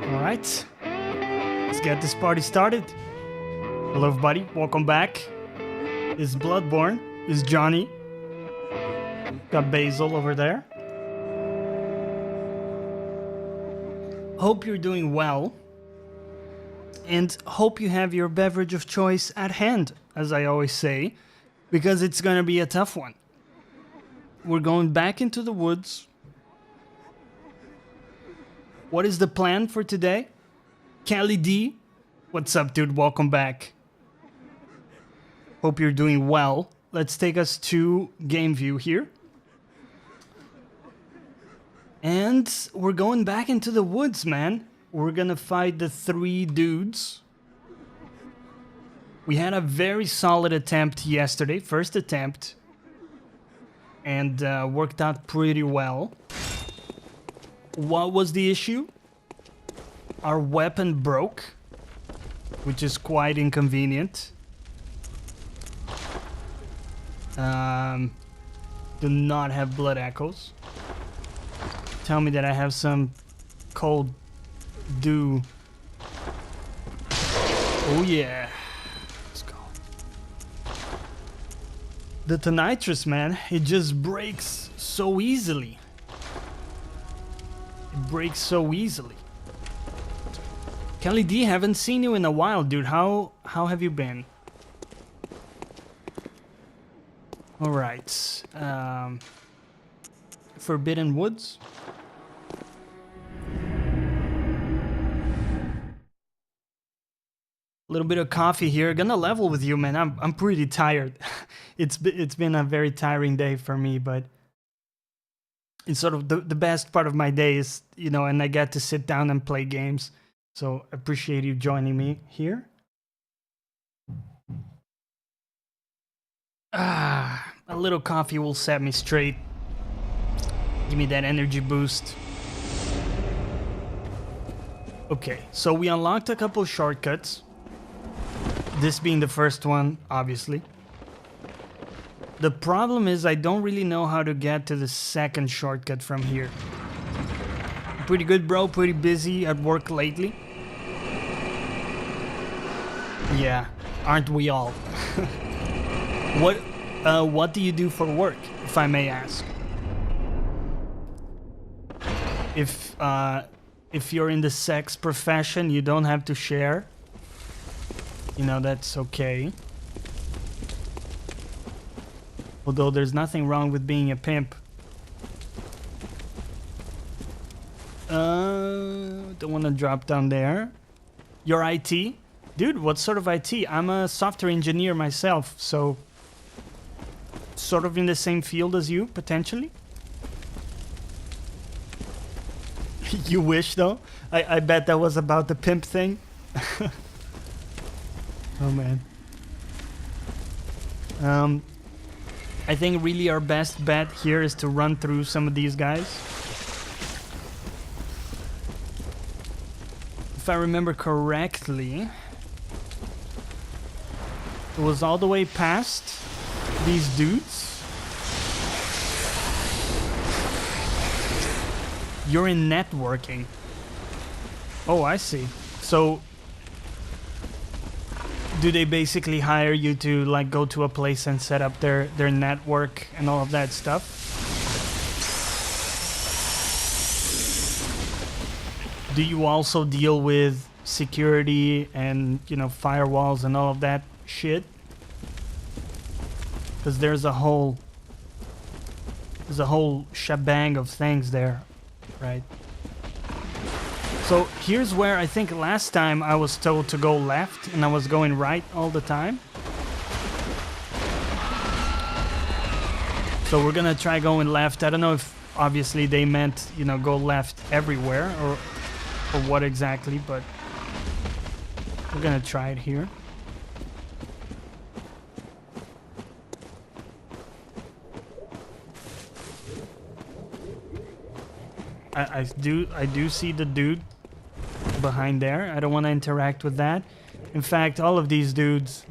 Alright, let's get this party started. Hello everybody, welcome back. This is Bloodborne, this is Jonny. Got Basil over there. Hope you're doing well. And hope you have your beverage of choice at hand, as I always say, because it's gonna be a tough one. We're going back into the woods. What is the plan for today? Cali D, what's up, dude? Welcome back. Hope you're doing well. Let's take us to game view here. And we're going back into the woods, man. We're gonna fight the 3 dudes. We had a very solid attempt yesterday, first attempt. And worked out pretty well. What was the issue? Our weapon broke, which is quite inconvenient. Do not have blood echoes. Tell me that I have some cold dew. Oh yeah. Let's go. The Tonitrus, man, it just breaks so easily. It breaks so easily. Kelly D, haven't seen you in a while, dude. How have you been? Alright. Forbidden Woods. A little bit of coffee here. Gonna level with you, man. I'm pretty tired. It's been a very tiring day for me, but it's sort of the best part of my day is, you know, and I get to sit down and play games. So appreciate you joining me here. A little coffee will set me straight. Give me that energy boost. Okay, so we unlocked a couple shortcuts. This being the first one, obviously. The problem is I don't really know how to get to the second shortcut from here. Pretty good, bro. Pretty busy at work lately. Yeah, aren't we all? What do you do for work, if I may ask? If you're in the sex profession, you don't have to share. You know, that's okay. Although there's nothing wrong with being a pimp. Don't want to drop down there. Your IT? Dude, what sort of IT? I'm a software engineer myself, so sort of in the same field as you, potentially. You wish, though? I bet that was about the pimp thing. Oh, man. I think really our best bet here is to run through some of these guys. If I remember correctly, it was all the way past these dudes. You're in networking. Oh, I see. So do they basically hire you to like go to a place and set up their network and all of that stuff? Do you also deal with security and, you know, firewalls and all of that shit? Because there's a whole shebang of things there, right? So here's where I think last time I was told to go left and I was going right all the time. So we're gonna try going left. I don't know if obviously they meant, you know, go left everywhere or what exactly, but we're gonna try it here. I do see the dude behind there. I don't want to interact with that. In fact, all of these dudes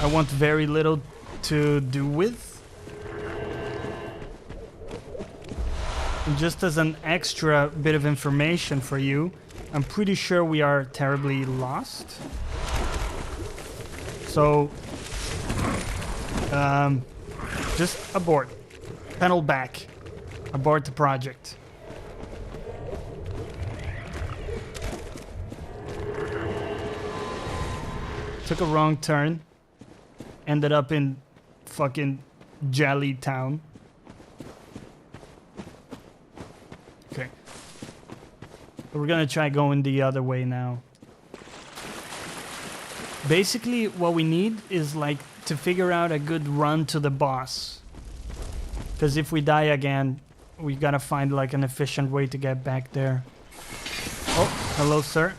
I want very little to do with. And just as an extra bit of information for you, I'm pretty sure we are terribly lost. So, just abort. Pedal back. Abort the project. Took a wrong turn. Ended up in fucking Jelly Town. Okay. We're gonna try going the other way now. Basically, what we need is like to figure out a good run to the boss. Because if we die again, we gotta find like an efficient way to get back there. Oh, hello, sir.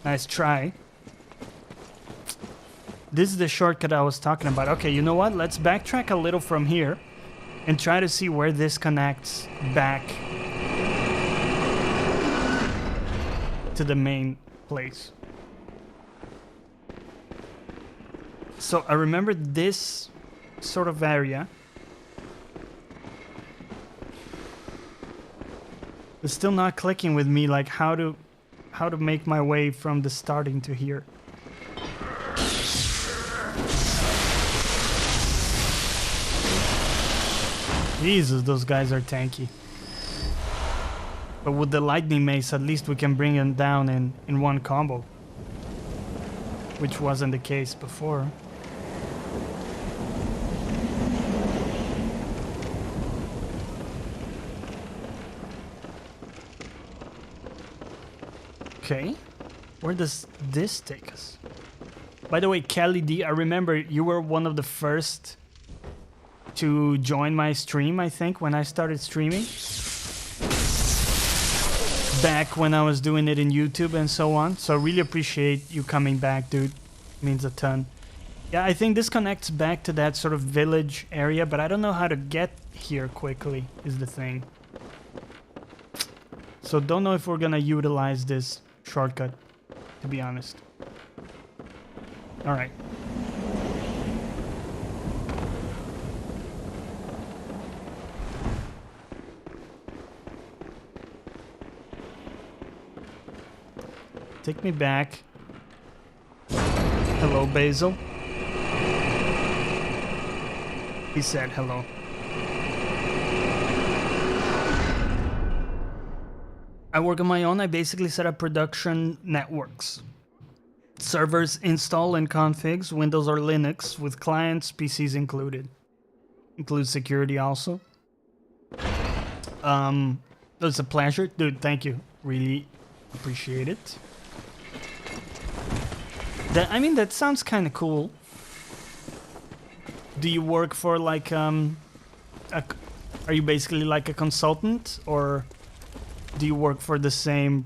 Nice try. This is the shortcut I was talking about. Okay, you know what? Let's backtrack a little from here and try to see where this connects back to the main place. So I remember this sort of area. It's still not clicking with me, like how to make my way from the starting to here. Jesus, those guys are tanky. But with the lightning mace, at least we can bring them down in one combo. Which wasn't the case before. Okay. Where does this take us? By the way, Kelly D, I remember you were one of the first to join my stream, I think, when I started streaming. Back when I was doing it in YouTube and so on. So I really appreciate you coming back, dude. It means a ton. Yeah, I think this connects back to that sort of village area, but I don't know how to get here quickly, is the thing. So don't know if we're gonna utilize this shortcut, to be honest. Alright. Take me back. Hello, Basil. He said hello. I work on my own. I basically set up production networks. Servers install and configs, Windows or Linux, with clients, PCs included. Includes security also. It's a pleasure. Dude, thank you. Really appreciate it. I mean, that sounds kind of cool. Do you work for like, are you basically like a consultant, or do you work for the same,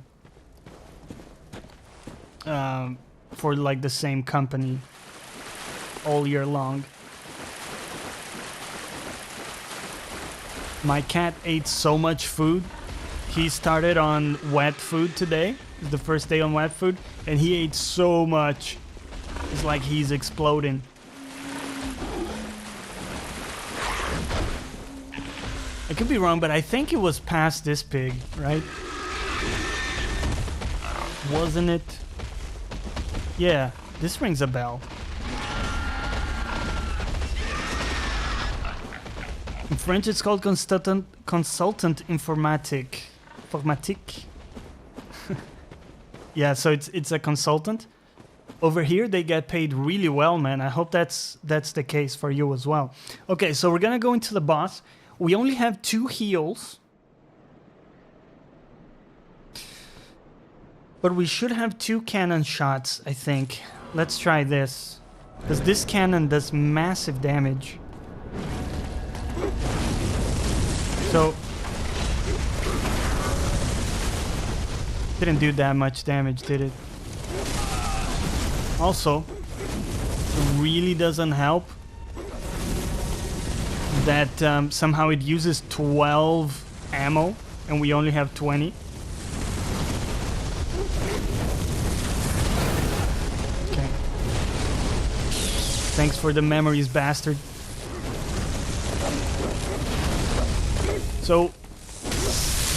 for like the same company all year long? My cat ate so much food. He started on wet food today. It's the first day on wet food, and he ate so much. It's like he's exploding. I could be wrong, but I think it was past this pig, right? Wasn't it? Yeah, this rings a bell. In French, it's called consultant informatique. Yeah, so it's a consultant. Over here, they get paid really well, man. I hope that's the case for you as well. Okay, so we're gonna go into the boss. We only have 2 heals. But we should have 2 cannon shots, I think. Let's try this. Because this cannon does massive damage. So... didn't do that much damage, did it? Also, it really doesn't help that somehow it uses 12 ammo and we only have 20. Okay. Thanks for the memories, bastard. So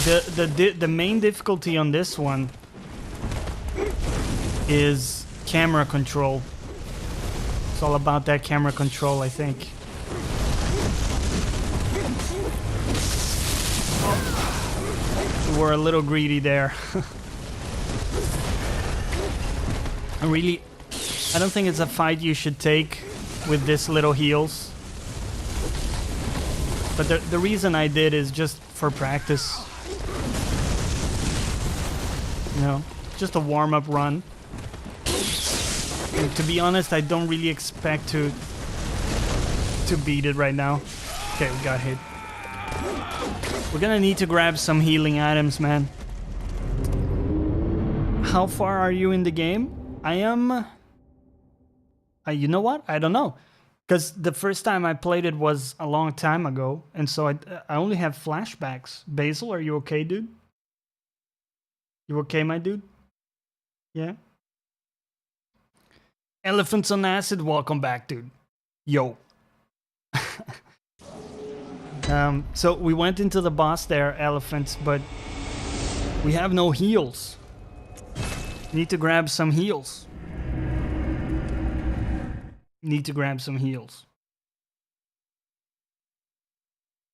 The main difficulty on this one is camera control. It's all about that camera control, I think. We're a little greedy there. I don't think it's a fight you should take with this little heals. But the reason I did is just for practice. You know, just a warm-up run. And to be honest, I don't really expect to beat it right now. Okay, we got hit. We're gonna need to grab some healing items, man. How far are you in the game? I am... you know what? I don't know. Because the first time I played it was a long time ago. And so I only have flashbacks. Basil, are you okay, dude? You okay, my dude? Yeah? Elephants on acid, welcome back, dude. Yo. So we went into the boss there, elephants, but we have no heals. Need to grab some heals. Need to grab some heals.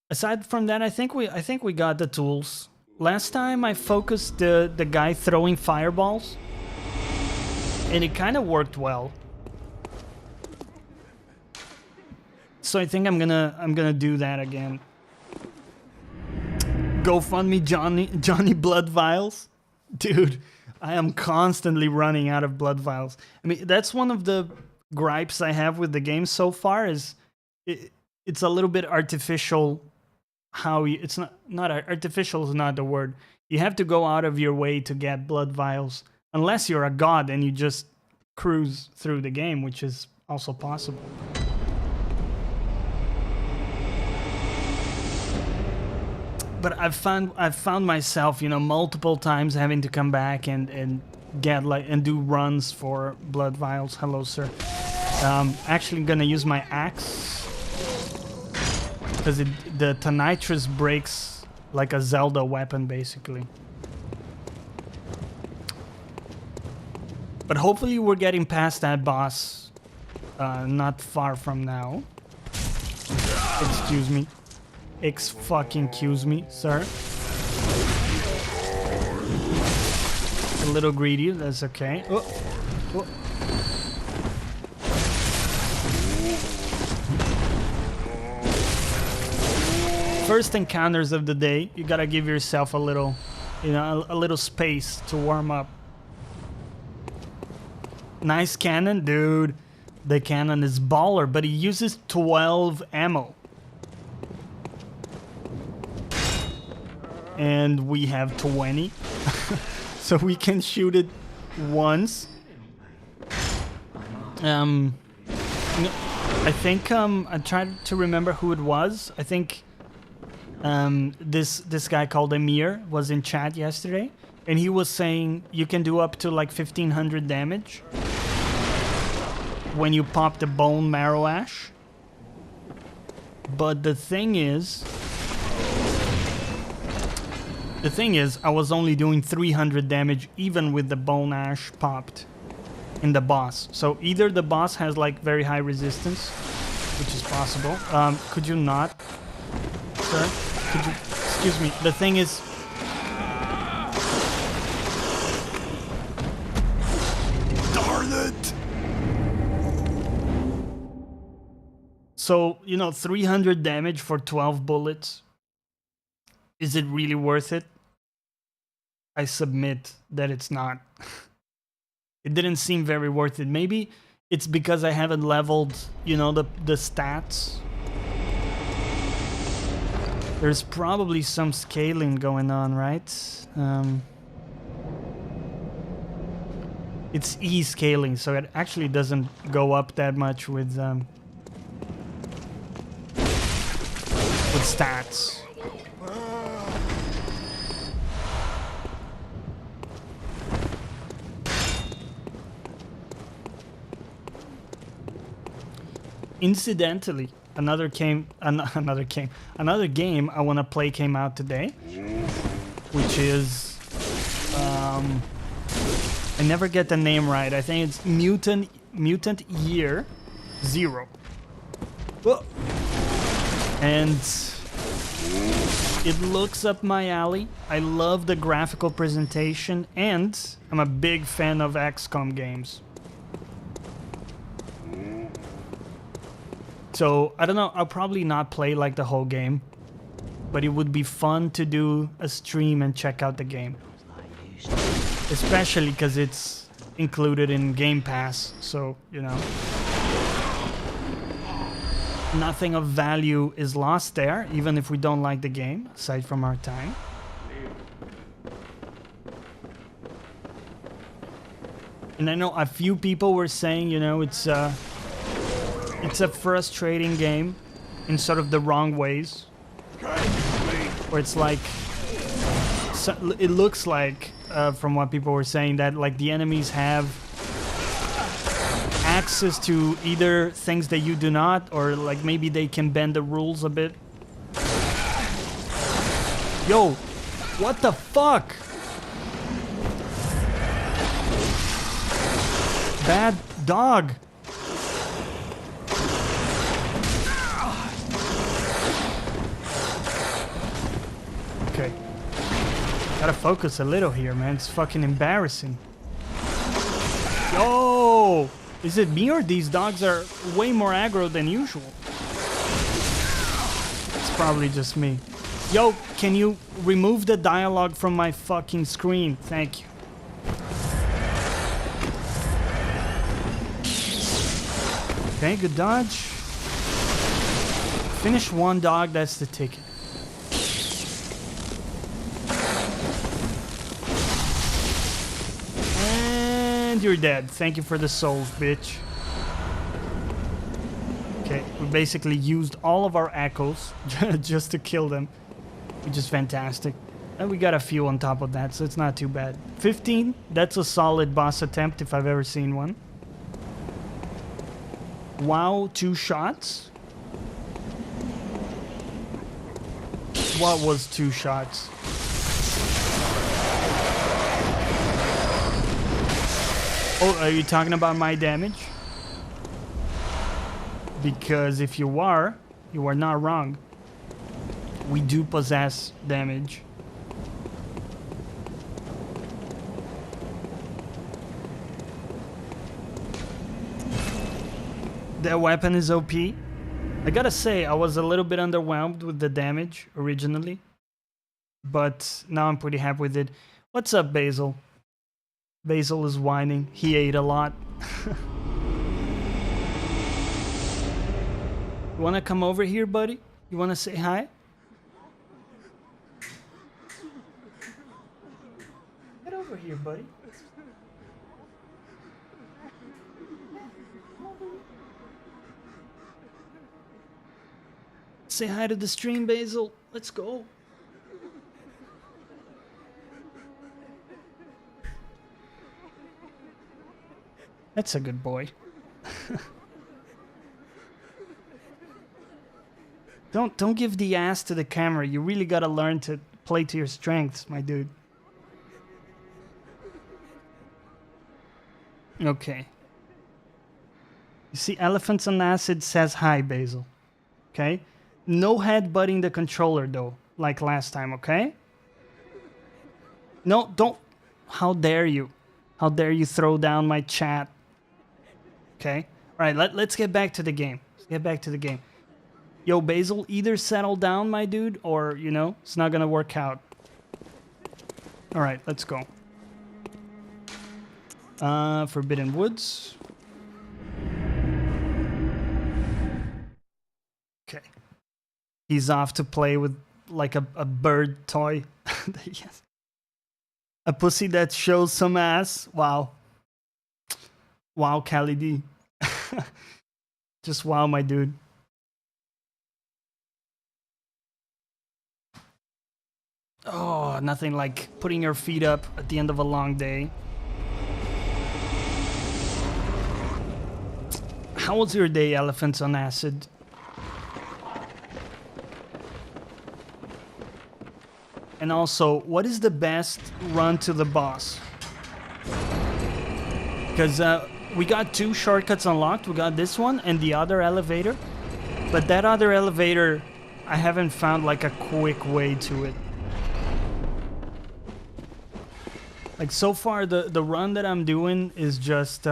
Aside from that, I think we got the tools. Last time I focused the guy throwing fireballs, and it kind of worked well. So I think I'm gonna do that again. GoFundMe Jonny blood vials, dude. I am constantly running out of blood vials. I mean, that's one of the gripes I have with the game so far. Is it's a little bit artificial. How it's not artificial is not the word. You have to go out of your way to get blood vials, unless you're a god and you just cruise through the game, which is also possible. But I've found myself, you know, multiple times having to come back and get and do runs for blood vials. Hello, sir. Actually gonna use my axe because the Tonitrus breaks like a Zelda weapon, basically. But hopefully we're getting past that boss not far from now. Excuse me. Fucking-cuse me, sir. A little greedy, that's okay. Oh. Oh. First encounters of the day, you gotta give yourself a little, you know, a little space to warm up. Nice cannon, dude. The cannon is baller, but he uses 12 ammo. And we have 20. So we can shoot it once. I think I tried to remember who it was. I think this guy called Amir was in chat yesterday, and he was saying you can do up to like 1500 damage when you pop the bone marrow ash. But the thing is, I was only doing 300 damage even with the bone ash popped in the boss. So either the boss has like very high resistance, which is possible. Could you not, sir? Could you, excuse me. The thing is, darn it. So, you know, 300 damage for 12 bullets. Is it really worth it? I submit that it's not. It didn't seem very worth it. Maybe it's because I haven't leveled, you know, the stats. There's probably some scaling going on, right? It's E-scaling, so it actually doesn't go up that much with stats. Incidentally, another game I want to play came out today. which is I never get the name right. I think it's Mutant Year Zero. Whoa. And it looks up my alley. I love the graphical presentation, and I'm a big fan of XCOM games. So, I don't know, I'll probably not play like the whole game, but it would be fun to do a stream and check out the game. Especially because it's included in Game Pass, so, you know. Nothing of value is lost there, even if we don't like the game, aside from our time. And I know a few people were saying, you know, it's a frustrating game in sort of the wrong ways. Where it's like, it looks like, from what people were saying, that like the enemies have access to either things that you do not, or like maybe they can bend the rules a bit. Yo, what the fuck? Bad dog. Okay. Gotta focus a little here, man. It's fucking embarrassing. Yo! Is it me or these dogs are way more aggro than usual? It's probably just me. Yo, can you remove the dialogue from my fucking screen? Thank you. Okay, good dodge. Finish one dog, that's the ticket. And you're dead. Thank you for the souls, bitch. Okay, we basically used all of our echoes just to kill them, which is fantastic. And we got a few on top of that, so it's not too bad. 15, that's a solid boss attempt if I've ever seen one. Wow, 2 shots? What was 2 shots? Oh, are you talking about my damage? Because if you are not wrong. We do possess damage. That weapon is OP. I gotta say, I was a little bit underwhelmed with the damage originally, but now I'm pretty happy with it. What's up, Basil? Basil is whining. He ate a lot. You wanna come over here, buddy? You wanna say hi? Get over here, buddy. Say hi to the stream, Basil. Let's go. That's a good boy. Don't give the ass to the camera. You really gotta learn to play to your strengths, my dude. Okay. You see, Elephants on Acid says hi, Basil. Okay? No headbutting the controller, though, like last time, okay? No, don't. How dare you? How dare you throw down my chat? Okay? Alright, let's get back to the game. Let's get back to the game. Yo, Basil, either settle down, my dude, or, you know, it's not gonna work out. Alright, let's go. Forbidden Woods. Okay. He's off to play with, like, a bird toy. Yes. A pussy that shows some ass. Wow. Wow, Cali D. Just wow, my dude. Oh, nothing like putting your feet up at the end of a long day. How was your day, Elephants on Acid? And also, what is the best run to the boss? Because we got 2 shortcuts unlocked. We got this one and the other elevator. But that other elevator, I haven't found like a quick way to it. Like so far, the run that I'm doing is just...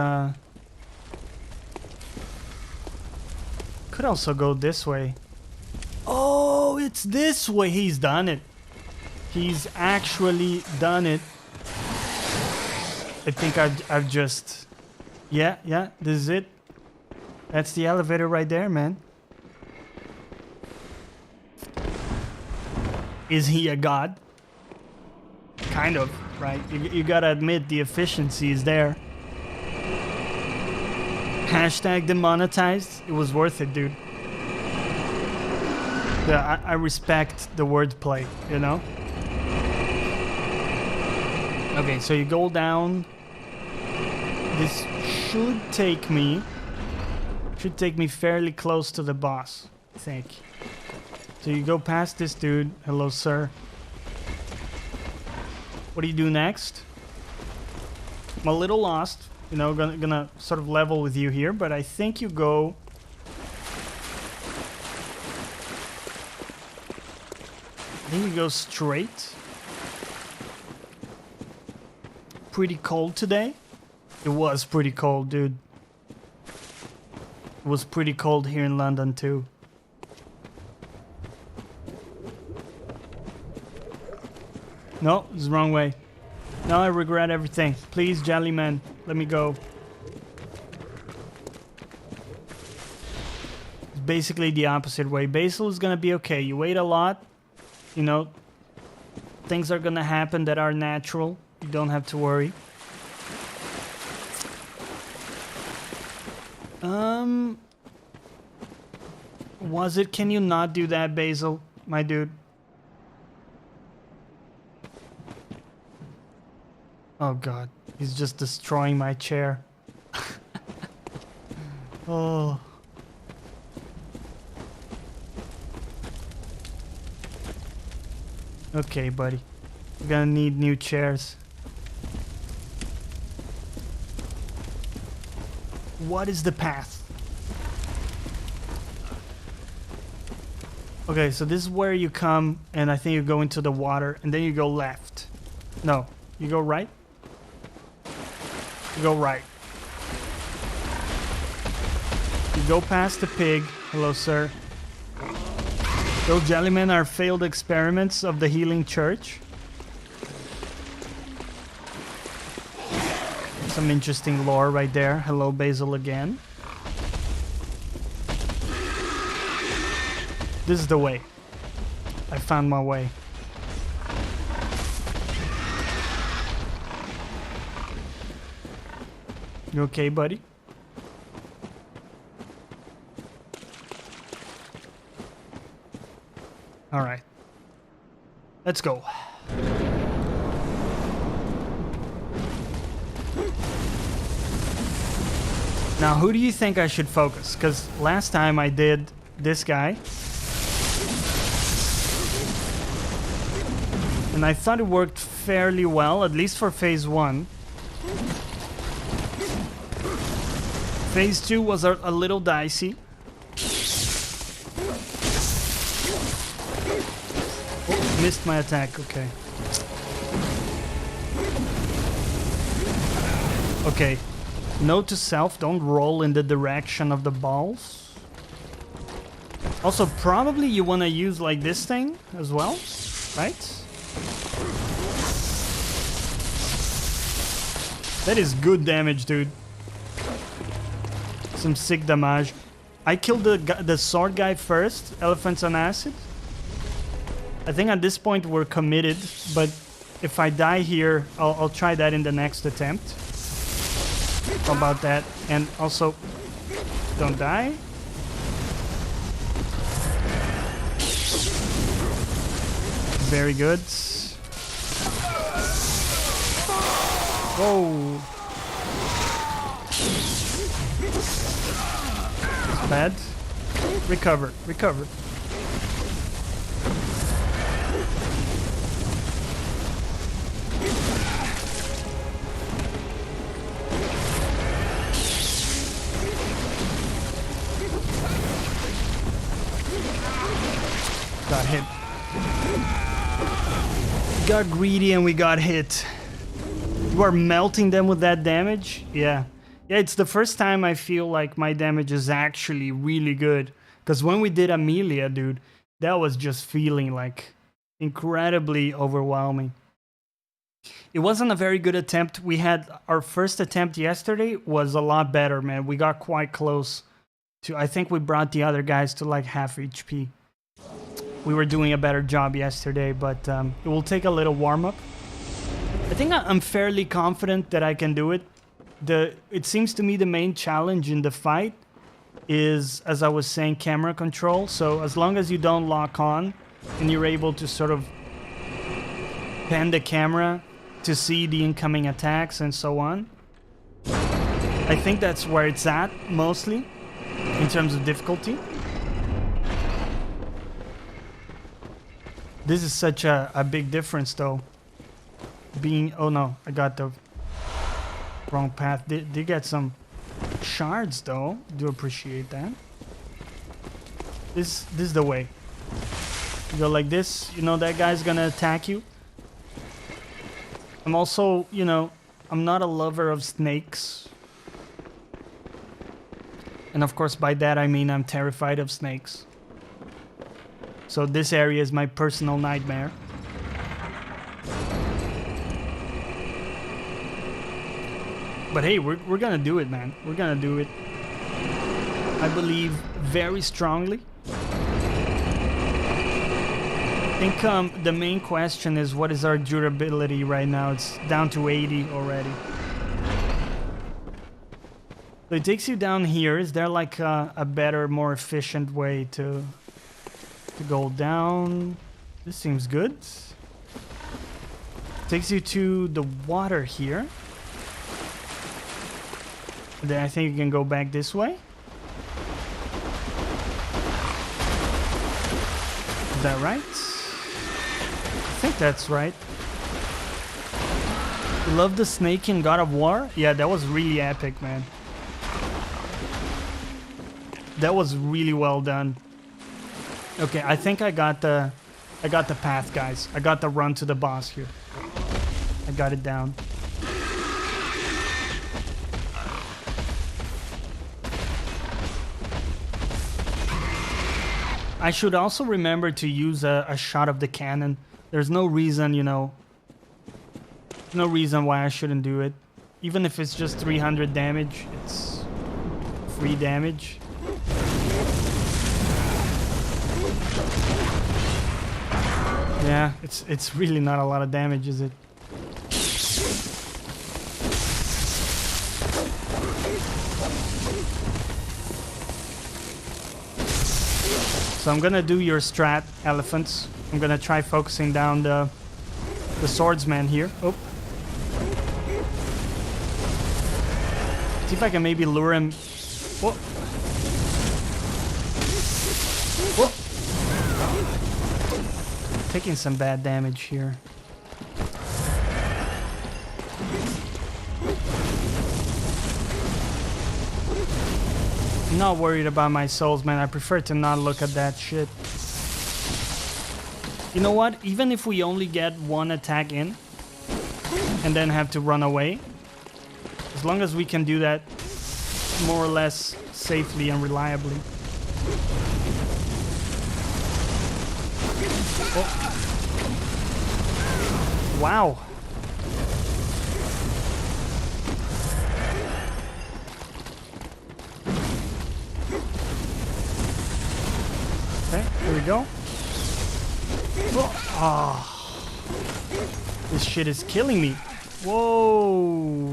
could also go this way. Oh, it's this way. He's done it. He's actually done it. I think I've just... Yeah, this is it. That's the elevator right there, man. Is he a god? Kind of, right? You gotta admit the efficiency is there. Hashtag demonetized. It was worth it, dude. Yeah, I respect the wordplay, you know? Okay, so you go down. This should take me fairly close to the boss, I think. So you go past this dude. Hello, sir. What do you do next? I'm a little lost. You know, gonna sort of level with you here, but I think you go... I think you go straight. Pretty cold today. It was pretty cold, dude. It was pretty cold here in London too. No, it's the wrong way. Now I regret everything. Please, Jellyman, let me go. It's basically the opposite way. Basil is gonna be okay. You wait a lot, you know, things are gonna happen that are natural. You don't have to worry. Was it? Can you not do that, Basil, my dude? Oh god, he's just destroying my chair. Oh. Okay, buddy. We're gonna need new chairs. What is the path? Okay, so this is where you come, and I think you go into the water, and then you go left. No, you go right? You go right. You go past the pig. Hello, sir. Those jellymen are failed experiments of the healing church. Some interesting lore right there. Hello, Basil again. This is the way. I found my way. You okay, buddy? All right. Let's go. Now, who do you think I should focus? Because last time I did this guy. And I thought it worked fairly well, at least for phase 1. Phase 2 was a little dicey. Oh, missed my attack, okay. Okay. Note to self, don't roll in the direction of the balls. Also, probably you want to use like this thing as well, right? That is good damage, dude. Some sick damage. I killed the sword guy first, elephants on acid. I think at this point we're committed, but if I die here, I'll try that in the next attempt. How about that? And also, don't die. Very good. Whoa. Bad. Recover. Recover. got greedy and we got hit. You are melting them with that damage? Yeah. Yeah, it's the first time I feel like my damage is actually really good. Because when we did Amelia, dude, that was just feeling like incredibly overwhelming. It wasn't a very good attempt. We had our first attempt yesterday was a lot better, man. We got quite close to, I think we brought the other guys to like half HP. We were doing a better job yesterday, but it will take a little warm-up. I think I'm fairly confident that I can do it. It seems to me the main challenge in the fight is, as I was saying, camera control. So as long as you don't lock on and you're able to sort of pan the camera to see the incoming attacks and so on, I think that's where it's at mostly in terms of difficulty. This is such a big difference though. Being, oh no, I got the wrong path. Did get some shards though. Do appreciate that. This is the way. You go like this, you know that guy's gonna attack you. I'm also, you know, I'm not a lover of snakes. And of course by that I mean I'm terrified of snakes. So this area is my personal nightmare. But hey, we're gonna do it, man. We're gonna do it. I believe very strongly. I think the main question is what is our durability right now? It's down to 80 already. So it takes you down here. Is there like a better, more efficient way to go down? This seems good. Takes you to the water here. Then I think you can go back this way. Is that right? I think that's right. You love the snake in God of War? Yeah, that was really epic, man. That was really well done. Okay, I think I got the path, guys. I got the run to the boss here. I got it down. I should also remember to use a shot of the cannon. There's no reason, you know, no reason why I shouldn't do it. Even if it's just 300 damage, it's free damage. Yeah, it's really not a lot of damage, is it? So I'm gonna do your strat, elephants. I'm gonna try focusing down the swordsman here. Oh. See if I can maybe lure him. Whoa. Whoa. Taking some bad damage here. I'm not worried about my souls, man. I prefer to not look at that shit. You know what? Even if we only get one attack in and then have to run away, as long as we can do that more or less safely and reliably. Oh. Wow. Okay, here we go. Oh, this shit is killing me. Whoa.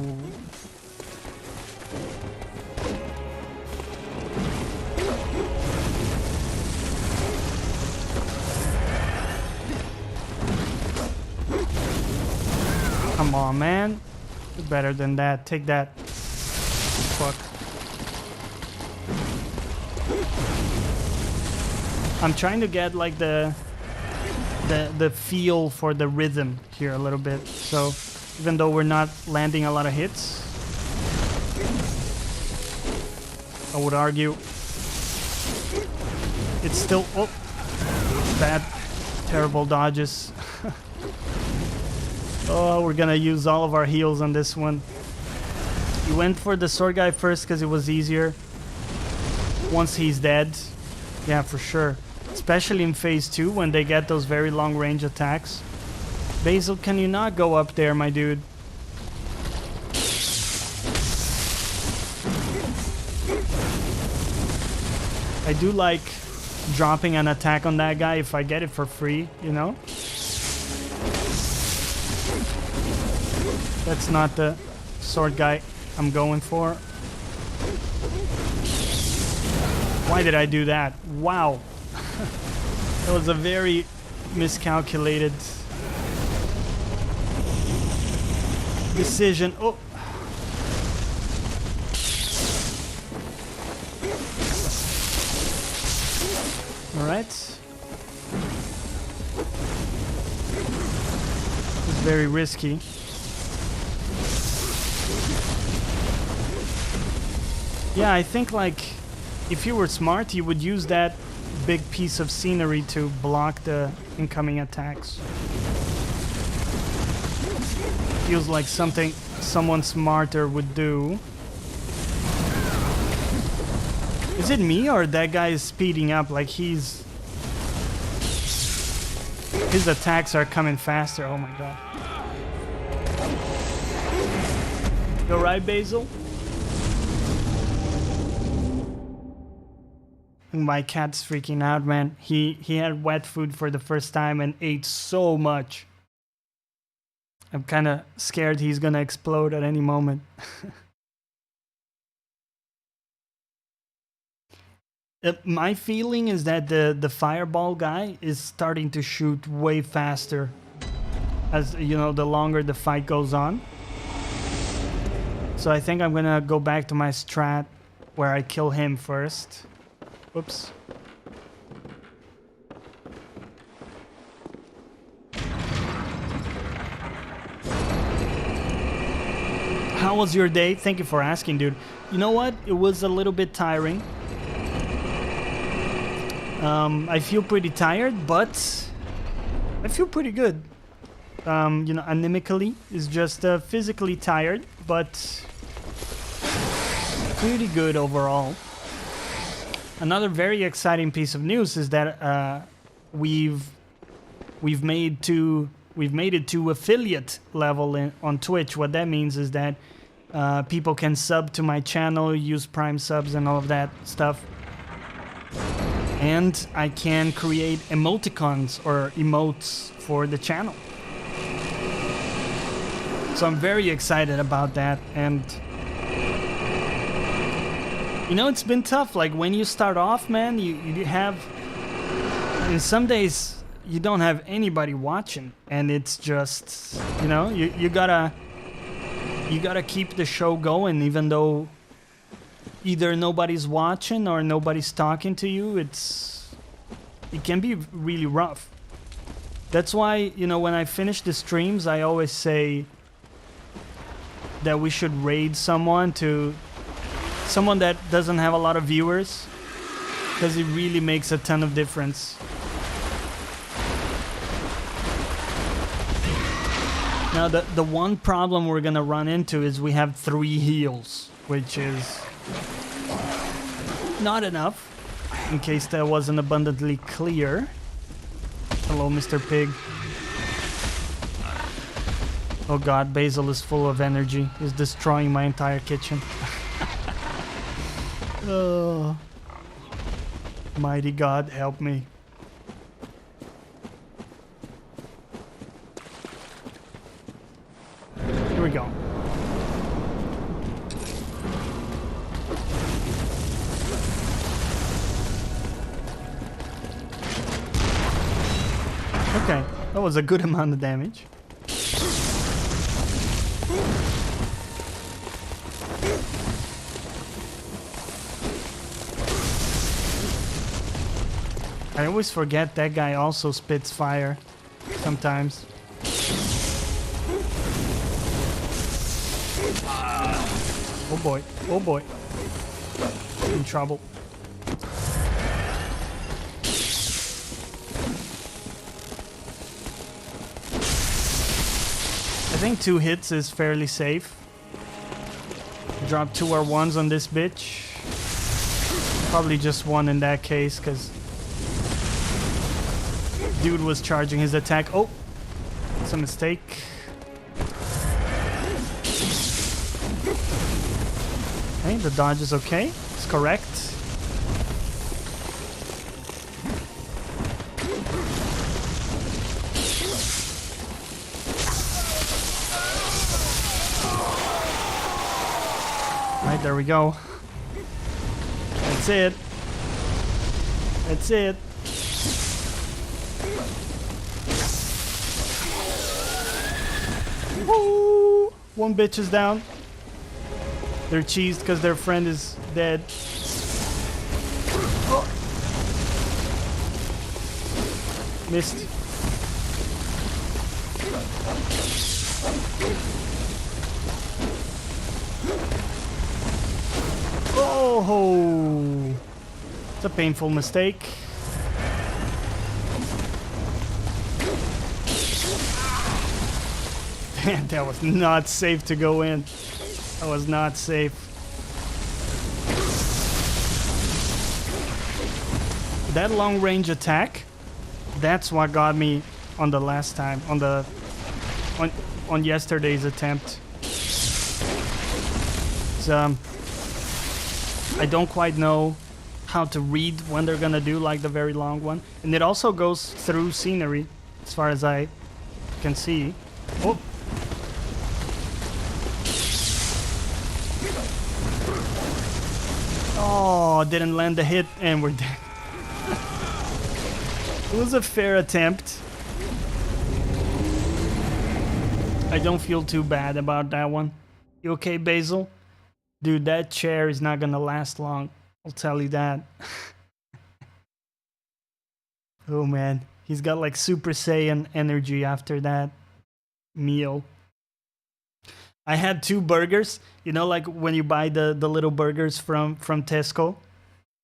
Come on, man. You're better than that. Take that. Fuck. I'm trying to get like the feel for the rhythm here a little bit. So even though we're not landing a lot of hits, I would argue it's still bad, terrible dodges. Oh, we're gonna use all of our heals on this one. We went for the sword guy first because it was easier. Once he's dead, yeah, for sure. Especially in phase 2 when they get those very long range attacks. Basil, can you not go up there, my dude? I do like dropping an attack on that guy if I get it for free, you know? That's not the sword guy I'm going for. Why did I do that? Wow. That was a very miscalculated decision. Oh. All right. It's very risky. Yeah, I think like if you were smart, you would use that big piece of scenery to block the incoming attacks. Feels like something someone smarter would do. Is it me or that guy is speeding up? Like his attacks are coming faster. Oh my god. You alright, Basil? My cat's freaking out, man. He had wet food for the first time and ate so much. I'm kind of scared he's gonna explode at any moment. My feeling is that the fireball guy is starting to shoot way faster as, you know, the longer the fight goes on. So I think I'm gonna go back to my strat where I kill him first. Whoops. How was your day? Thank you for asking, dude. You know what? It was a little bit tiring. I feel pretty tired, but I feel pretty good. You know, anemically is just physically tired, but pretty good overall. Another very exciting piece of news is that we've made it to affiliate level on Twitch. What that means is that people can sub to my channel, use Prime subs and all of that stuff. And I can create emoticons or emotes for the channel. So I'm very excited about that. And you know, it's been tough. Like when you start off, man, you have, and some days you don't have anybody watching, and it's just, you know, you gotta keep the show going, even though either nobody's watching or nobody's talking to you. It can be really rough. That's why, you know, when I finish the streams, I always say that we should raid someone that doesn't have a lot of viewers, because it really makes a ton of difference. Now the one problem we're gonna run into is we have 3 heals, which is not enough, in case that wasn't abundantly clear. Hello, Mr. Pig. Oh god, Basil is full of energy. He's destroying my entire kitchen. Oh, mighty God, help me. Here we go. Okay, that was a good amount of damage. I always forget that guy also spits fire sometimes. Oh boy, oh boy. In trouble. think 2 hits is fairly safe. Drop 2 R1s on this bitch. Probably just 1 in that case, because dude was charging his attack. Oh, it's a mistake. Okay, the dodge is okay. It's correct. Right, there we go. That's it. That's it. Woo! 1 bitch is down. They're cheesed because their friend is dead. Oh. Missed. Oh! It's a painful mistake. That was not safe to go in. That was not safe. That long range attack, that's what got me on the last time, on yesterday's attempt. I don't quite know how to read when they're gonna do like the very long one. And it also goes through scenery, as far as I can see. Oh. Oh, didn't land the hit and we're dead. It was a fair attempt. I don't feel too bad about that one. You okay, Basil? Dude, that chair is not gonna last long. I'll tell you that. Oh man, he's got like Super Saiyan energy after that meal. I had 2 burgers, you know, like when you buy the little burgers from Tesco,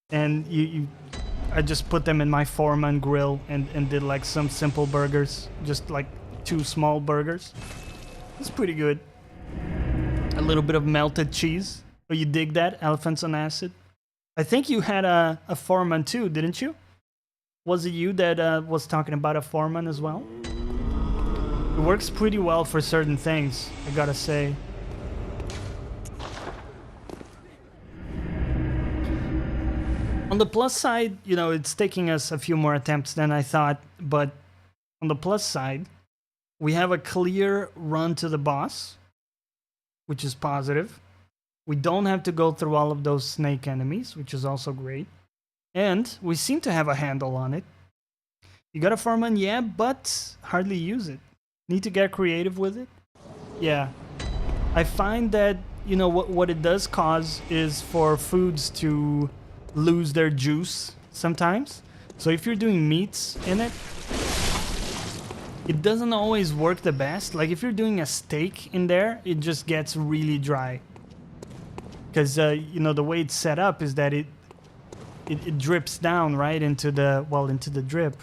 and I just put them in my Foreman grill and did like some simple burgers, just like 2 small burgers. It's pretty good. A little bit of melted cheese. Oh, you dig that? Elephants on acid. I think you had a Foreman too, didn't you? Was it you that was talking about a Foreman as well? It works pretty well for certain things, I gotta say. On the plus side, you know, it's taking us a few more attempts than I thought, but on the plus side, we have a clear run to the boss, which is positive. We don't have to go through all of those snake enemies, which is also great. And we seem to have a handle on it. You got a Foreman, yeah, but hardly use it. Need to get creative with it. Yeah. I find that, you know, what it does cause is for foods to lose their juice sometimes. So if you're doing meats in it, it doesn't always work the best. Like if you're doing a steak in there, it just gets really dry. Because, you know, the way it's set up is that it drips down right into the, well, into the drip.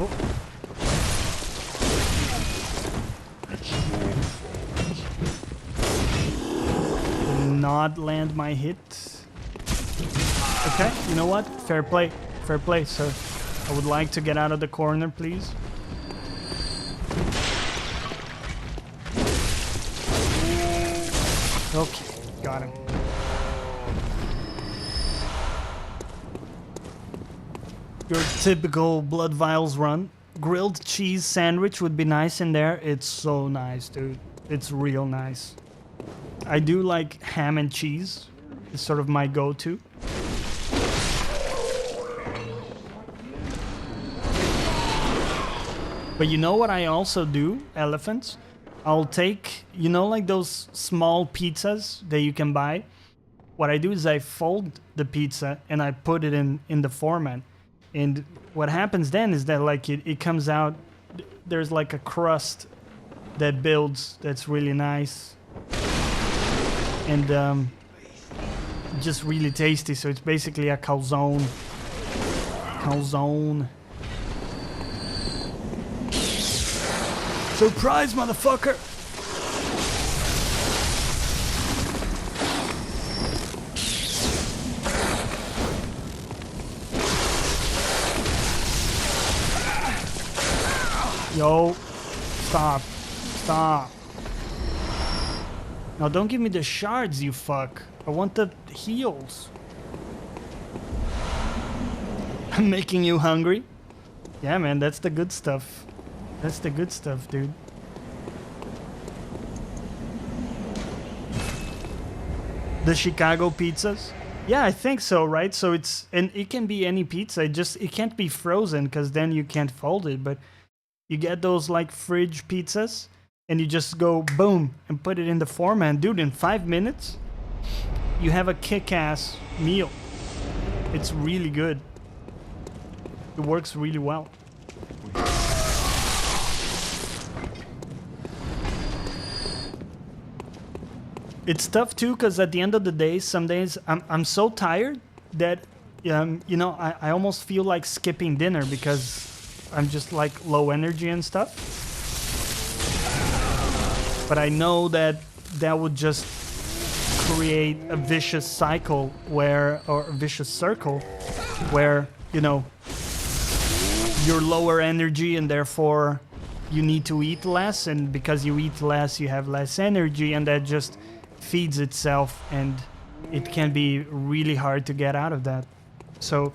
Oh. Did not land my hit. Okay, you know what? Fair play. Fair play, sir. I would like to get out of the corner, please. Okay, got him. Your typical Blood Vials run. Grilled cheese sandwich would be nice in there. It's so nice, dude. It's real nice. I do like ham and cheese. It's sort of my go-to. But you know what I also do, elephants? I'll take, you know, like those small pizzas that you can buy? What I do is I fold the pizza and I put it in the Foreman. And what happens then is that like it comes out, there's like a crust that builds that's really nice. And just really tasty. So it's basically a calzone. Calzone. Surprise, motherfucker! Yo, stop. Stop. Now don't give me the shards, you fuck. I want the heals. I'm making you hungry? Yeah, man, that's the good stuff. That's the good stuff, dude. The Chicago pizzas? Yeah, I think so, right? So it's, and it can be any pizza. It can't be frozen because then you can't fold it, but you get those like fridge pizzas and you just go boom and put it in the format. Dude, in 5 minutes, you have a kick-ass meal. It's really good. It works really well. It's tough too, because at the end of the day, some days I'm so tired that you know, I almost feel like skipping dinner because I'm just like low energy and stuff. But I know that that would just create a vicious cycle where, or a vicious circle where, you know, you're lower energy and therefore you need to eat less, and because you eat less you have less energy, and that just feeds itself, and it can be really hard to get out of that. So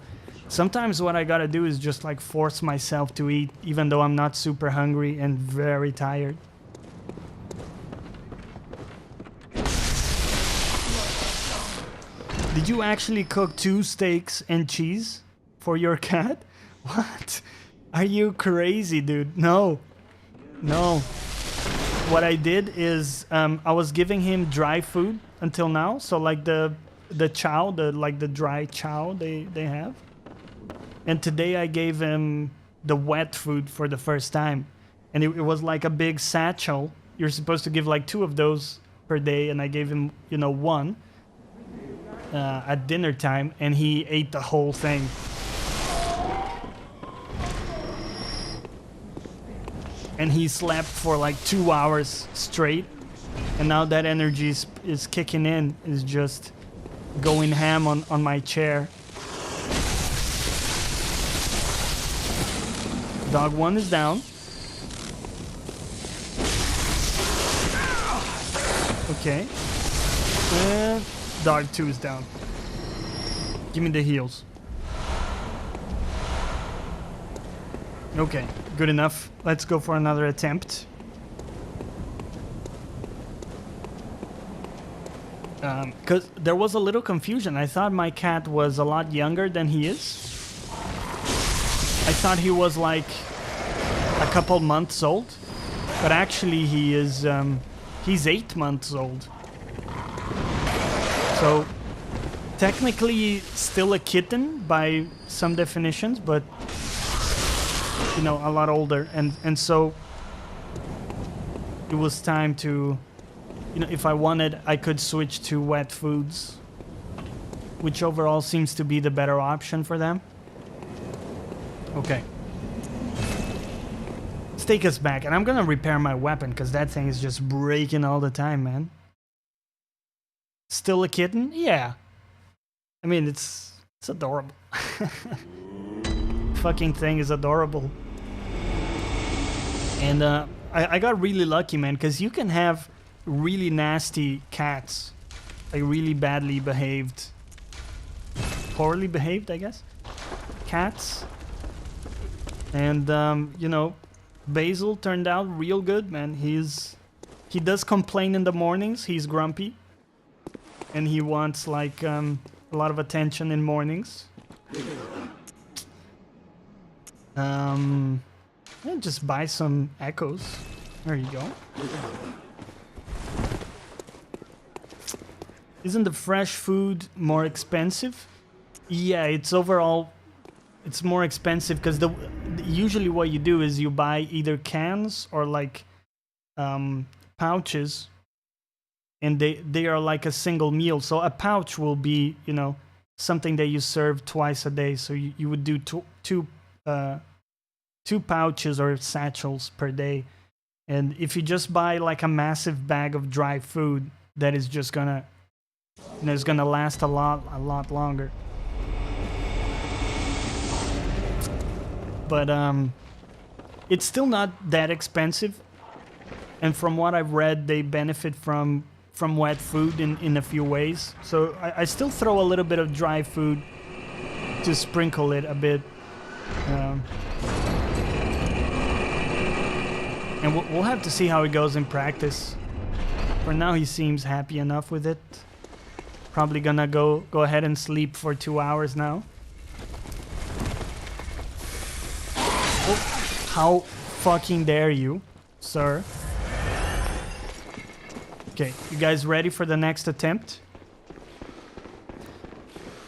sometimes what I gotta do is just like force myself to eat even though I'm not super hungry and very tired. Did you actually cook 2 steaks and cheese for your cat? What? Are you crazy, dude? No. No. What I did is I was giving him dry food until now. So like the chow, the dry chow they have. And today I gave him the wet food for the first time. And it was like a big satchel. You're supposed to give like 2 of those per day. And I gave him, you know, 1 at dinner time. And he ate the whole thing. And he slept for like 2 hours straight. And now that energy is kicking in, is just going ham on my chair. Dog 1 is down. Okay. Dog 2 is down. Give me the heals. Okay, good enough. Let's go for another attempt. Because there was a little confusion. I thought my cat was a lot younger than he is. I thought he was like a couple months old. But actually he is, he's 8 months old. So technically still a kitten by some definitions, but you know, a lot older, and so it was time to, you know, if I wanted, I could switch to wet foods, which overall seems to be the better option for them. Okay. Let's take us back, and I'm gonna repair my weapon, because that thing is just breaking all the time, man. Still a kitten? Yeah. I mean, it's adorable. Fucking thing is adorable. And I got really lucky, man, because you can have really nasty cats, like really badly behaved, poorly behaved, I guess, cats. And you know, Basil turned out real good, man. He does complain in the mornings. He's grumpy, and he wants like a lot of attention in mornings. Yeah, just buy some echoes. There you go. Isn't the fresh food more expensive? Yeah, it's overall, it's more expensive because usually what you do is you buy either cans or like pouches, and they are like a single meal. So a pouch will be, you know, something that you serve twice a day. So you would do two pouches or satchels per day. And if you just buy like a massive bag of dry food, that is just gonna, it's gonna last a lot longer. But it's still not that expensive. And from what I've read, they benefit from wet food in a few ways. So I still throw a little bit of dry food to sprinkle it a bit. And we'll have to see how it goes in practice. For now, he seems happy enough with it. Probably gonna go ahead and sleep for 2 hours now. Oh, how fucking dare you, sir? Okay, you guys ready for the next attempt?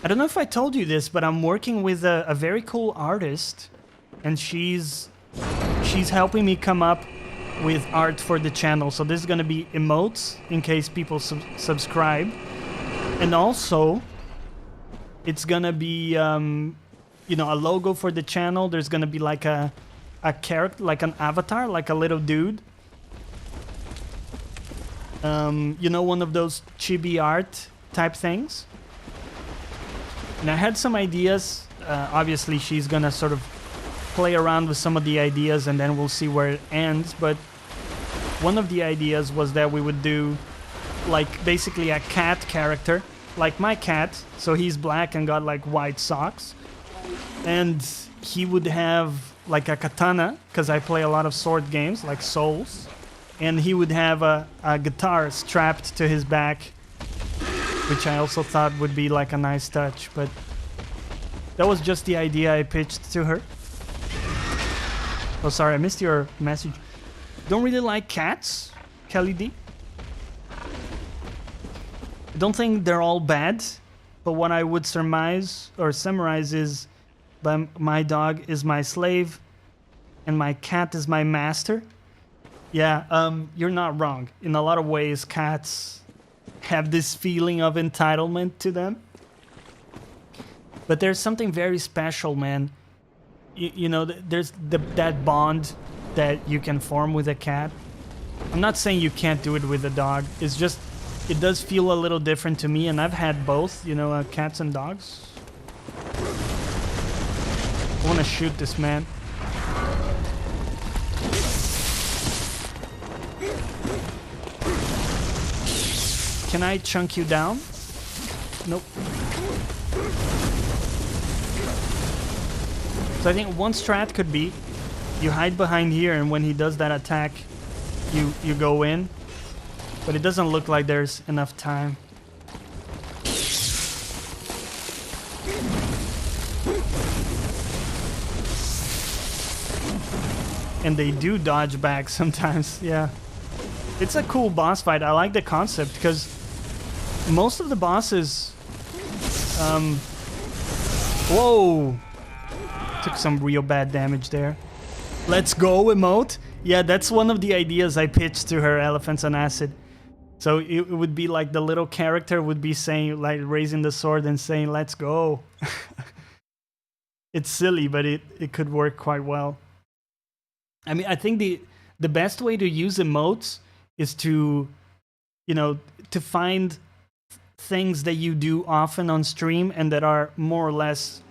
I don't know if I told you this, but I'm working with a very cool artist, and she's helping me come up with art for the channel. So this is gonna be emotes in case people subscribe, and also it's gonna be you know, a logo for the channel. There's gonna be like a character, like an avatar, like a little dude. You know, one of those chibi art type things. And I had some ideas. Obviously, she's gonna sort of play around with some of the ideas, and then we'll see where it ends. But one of the ideas was that we would do like basically a cat character, like my cat. So he's black and got like white socks, and he would have like a katana, because I play a lot of sword games like Souls. And he would have a guitar strapped to his back, which I also thought would be like a nice touch. But that was just the idea I pitched to her. Oh, sorry, I missed your message. Don't really like cats, Kelly D. I don't think they're all bad, but what I would surmise or summarize is, my dog is my slave and my cat is my master. Yeah, you're not wrong. In a lot of ways, cats have this feeling of entitlement to them. But there's something very special, man. You know, there's that bond that you can form with a cat. I'm not saying you can't do it with a dog. It's just, it does feel a little different to me, and I've had both, you know, cats and dogs. I want to shoot this man. Can I chunk you down? Nope. So I think one strat could be you hide behind here, and when he does that attack, you go in. But it doesn't look like there's enough time. And they do dodge back sometimes, yeah. It's a cool boss fight. I like the concept, because most of the bosses... Whoa! Took some real bad damage there. Let's go, emote! Yeah, that's one of the ideas I pitched to her, Elephants on Acid. So it would be like the little character would be saying, like, raising the sword and saying, let's go. It's silly, but it could work quite well. I mean, I think the best way to use emotes is to, you know, to find things that you do often on stream and that are more or less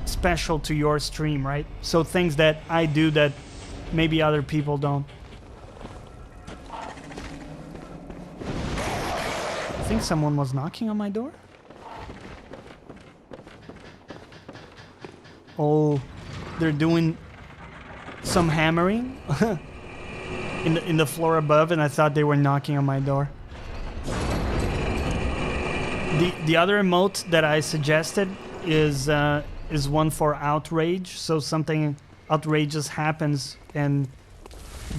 special to your stream, right? So things that I do that maybe other people don't. I think someone was knocking on my door. Oh, they're doing some hammering in the floor above, and I thought they were knocking on my door. The other emote that I suggested is one for outrage. So something outrageous happens, and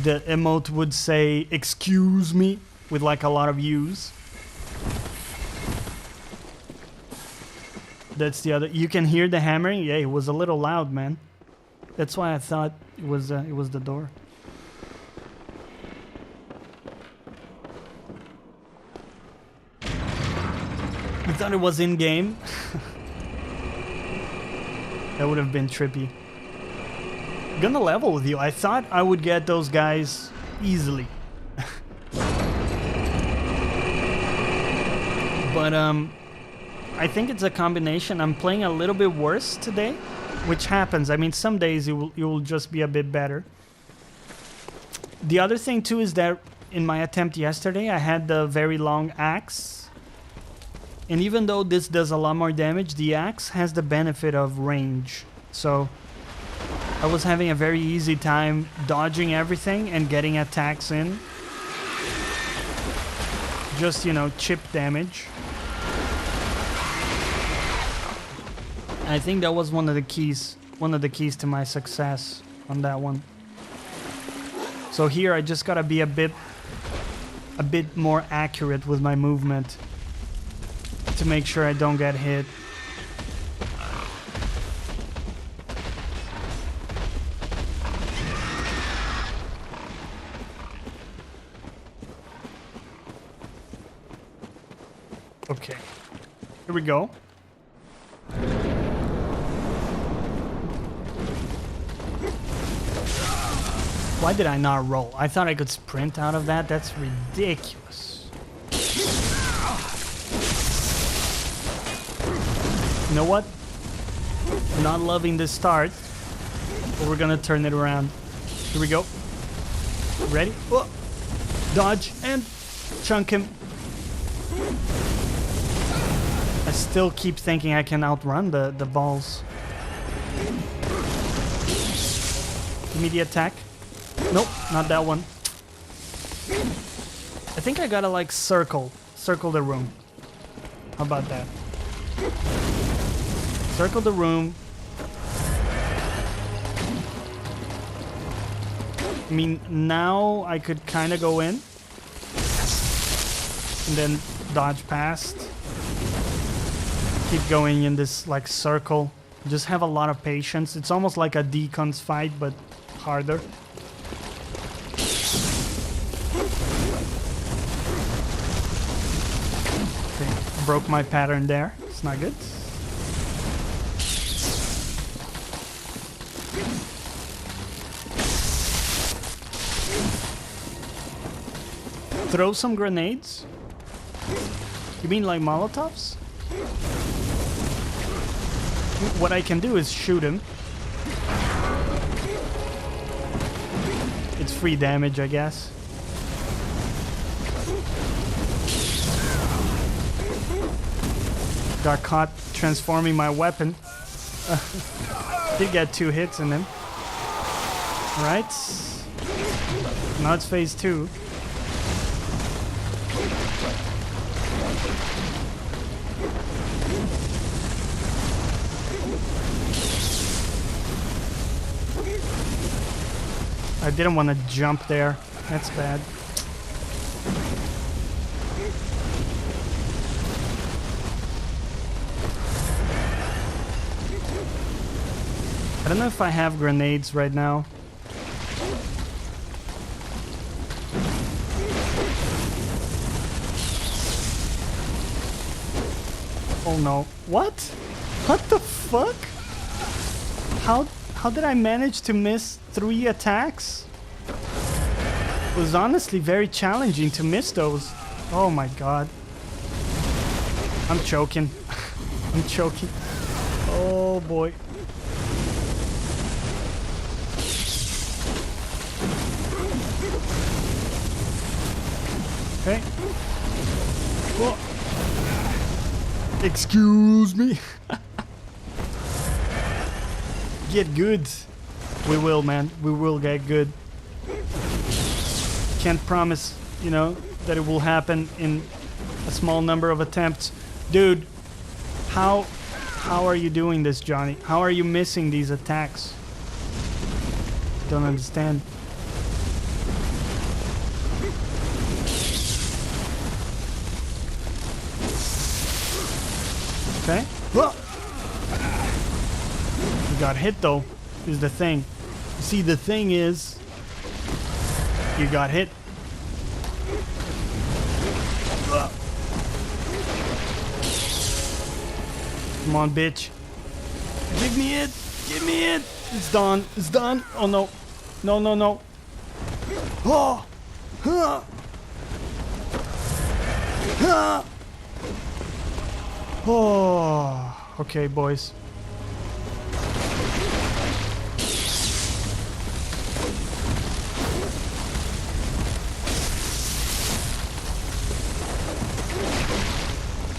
the emote would say "excuse me" with like a lot of U's. That's the other. You can hear the hammering. Yeah, it was a little loud, man. That's why I thought it was the door. You thought it was in game? That would have been trippy. Gonna level with you. I thought I would get those guys easily. But I think it's a combination. I'm playing a little bit worse today, which happens. I mean, some days you will just be a bit better. The other thing too is that in my attempt yesterday, I had the very long axe. And even though this does a lot more damage, the axe has the benefit of range. So I was having a very easy time dodging everything and getting attacks in. Just, you know, chip damage. I think that was one of the keys to my success on that one. So here I just gotta be a bit more accurate with my movement to make sure I don't get hit. Okay, here we go. Why did I not roll? I thought I could sprint out of that. That's ridiculous. You know what? Not loving this start, but we're gonna turn it around. Here we go. Ready? Whoa. Dodge and chunk him. I still keep thinking I can outrun the balls. Give me the attack. Nope, not that one. I think I gotta like circle the room. How about that? Circle the room. I mean, now I could kind of go in and then dodge past. Keep going in this like circle. Just have a lot of patience. It's almost like a decon's fight, but harder. Okay, broke my pattern there. It's not good. Throw some grenades? You mean like Molotovs? What I can do is shoot him. It's free damage, I guess. Got caught transforming my weapon. Did get 2 hits in him. Right. Now it's phase 2. I didn't want to jump there. That's bad. I don't know if I have grenades right now. Oh no. What? What the fuck? How did I manage to miss 3 attacks? It was honestly very challenging to miss those. Oh my god. I'm choking. I'm choking. Oh boy. Okay. Whoa. Excuse me. Get good. We will, man. We will get good. Can't promise, you know, that it will happen in a small number of attempts. Dude, how are you doing this, Johnny? How are you missing these attacks? Don't understand. Okay. Whoa. You got hit though, is the thing. You see, the thing is, you got hit. Come on, bitch. Give me it. Give me it. It's done. It's done. Oh no. No, no, no. Oh. Huh. Huh. Oh. Okay, boys.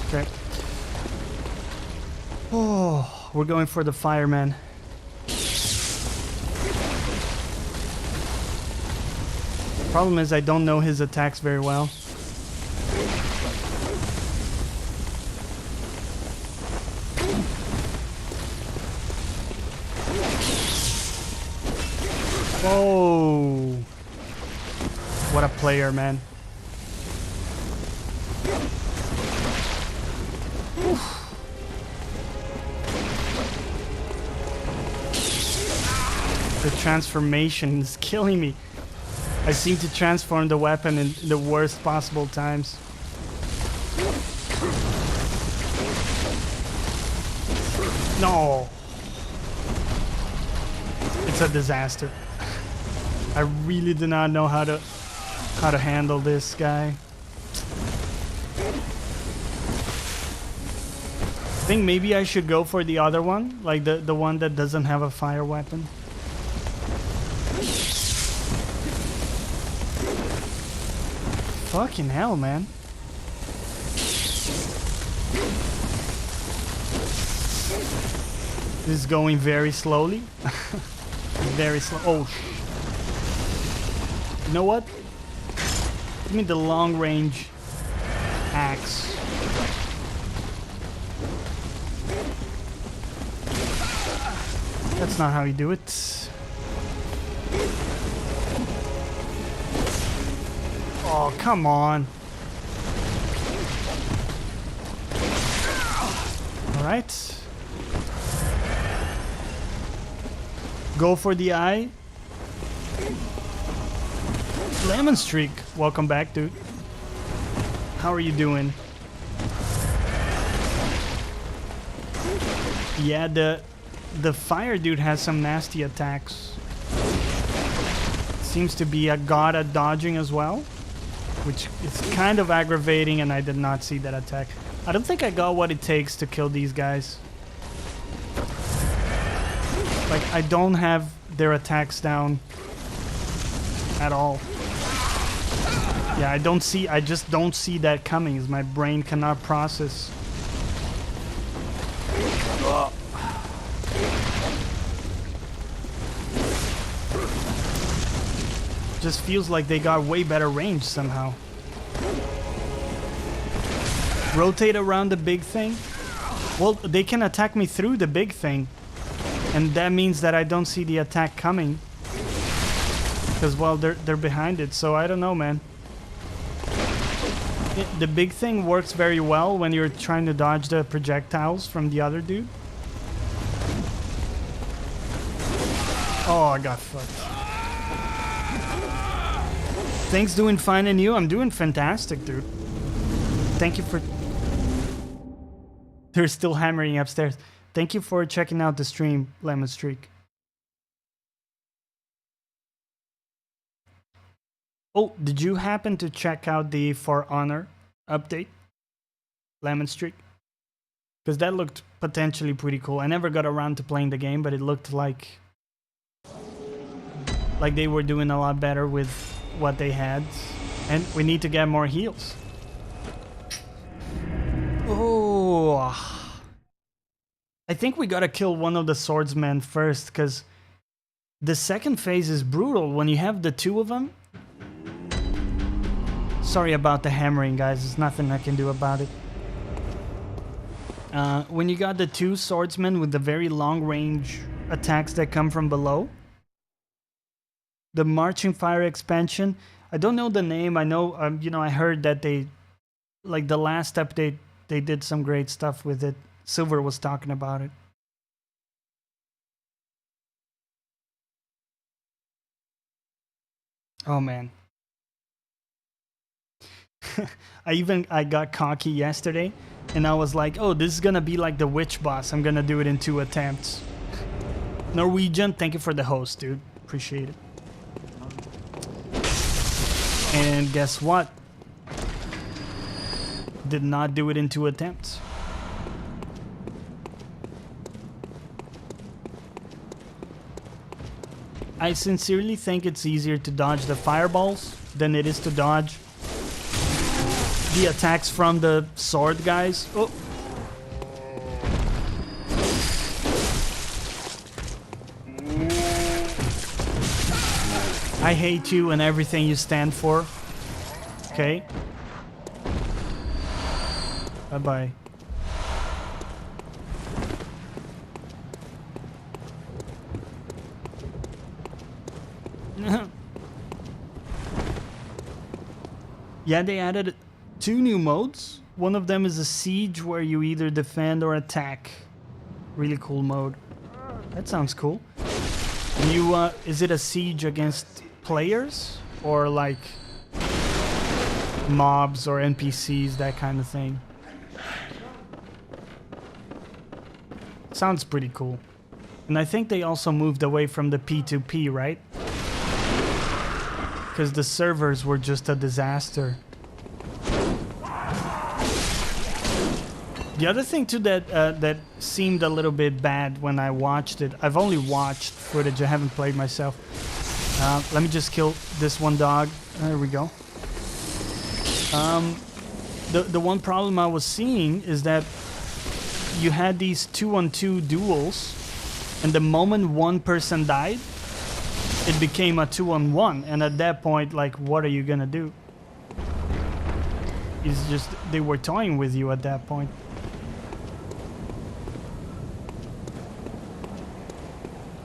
Okay. Oh, we're going for the fireman. Problem is I don't know his attacks very well. Whoa. What a player, man. The transformation is killing me. I seem to transform the weapon in the worst possible times. No. It's a disaster. I really do not know how to handle this guy. I think maybe I should go for the other one, like the one that doesn't have a fire weapon. Fucking hell, man. This is going very slowly. Very slow. Oh, you know what? Give me the long range axe. That's not how you do it. Oh, come on. All right. Go for the eye. Lemon Streak. Welcome back, dude. How are you doing? Yeah, the fire dude has some nasty attacks. Seems to be a god at dodging as well, which is kind of aggravating, and I did not see that attack. I don't think I got what it takes to kill these guys. Like, I don't have their attacks down at all. Yeah, I just don't see that coming, as my brain cannot process. Oh. Just feels like they got way better range somehow. Rotate around the big thing. Well, they can attack me through the big thing. And that means that I don't see the attack coming. Because, well, they're behind it. So I don't know, man. The big thing works very well when you're trying to dodge the projectiles from the other dude. Oh, I got fucked. Things doing fine and you? I'm doing fantastic, dude. Thank you for... They're still hammering upstairs. Thank you for checking out the stream, Lemon Streak. Oh, did you happen to check out the For Honor update, Lemon Streak? Because that looked potentially pretty cool. I never got around to playing the game, but it looked like they were doing a lot better with what they had. And we need to get more heals. Oh... I think we gotta kill one of the swordsmen first, because the second phase is brutal when you have the two of them. Sorry about the hammering, guys. There's nothing I can do about it. When you got the two swordsmen with the very long range attacks that come from below. The Marching Fire expansion. I don't know the name. I know, you know, I heard that they, like the last update, they did some great stuff with it. Silver was talking about it. Oh man. I got cocky yesterday and I was like, oh, this is gonna be like the witch boss. I'm gonna do it in 2 attempts. Norwegian, thank you for the host, dude. Appreciate it. And guess what? Did not do it in 2 attempts. I sincerely think it's easier to dodge the fireballs than it is to dodge the attacks from the sword guys. Oh. I hate you and everything you stand for. Okay. Bye-bye. Yeah, they added 2 new modes. One of them is a siege where you either defend or attack. Really cool mode. That sounds cool. You is it a siege against players or like mobs or NPCs, that kind of thing? Sounds pretty cool. And I think they also moved away from the P2P, right? Because the servers were just a disaster. The other thing too that seemed a little bit bad when I watched it, I've only watched footage, I haven't played myself. Let me just kill this one dog. There we go. The one problem I was seeing is that you had these 2-on-2 duels, and the moment one person died, it became a 2-on-1, and at that point, like, what are you gonna do? It's just, they were toying with you at that point.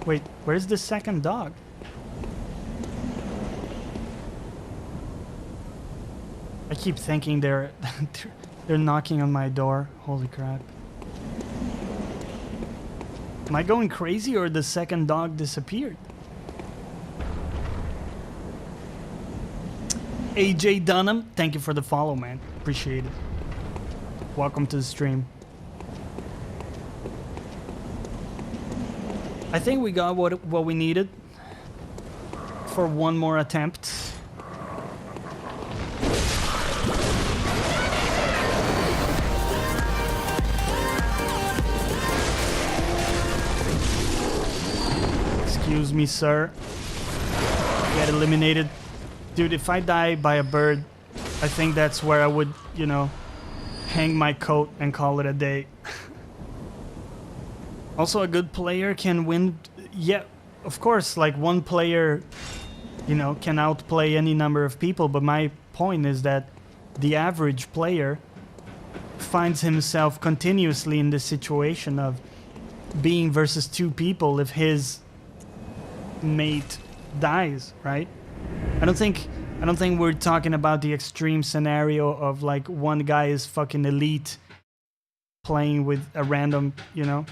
Wait, where's the second dog? I keep thinking they're knocking on my door. Holy crap. Am I going crazy or the second dog disappeared? AJ Dunham, thank you for the follow, man. Appreciate it. Welcome to the stream. I think we got what we needed for one more attempt. Excuse me, sir. Get eliminated. Dude, if I die by a bird, I think that's where I would, you know, hang my coat and call it a day. Also, a good player can win. Yeah, of course, like one player, you know, can outplay any number of people. But my point is that the average player finds himself continuously in this situation of being versus 2 people if his mate dies, right? I don't think we're talking about the extreme scenario of like one guy is fucking elite playing with a random, you know.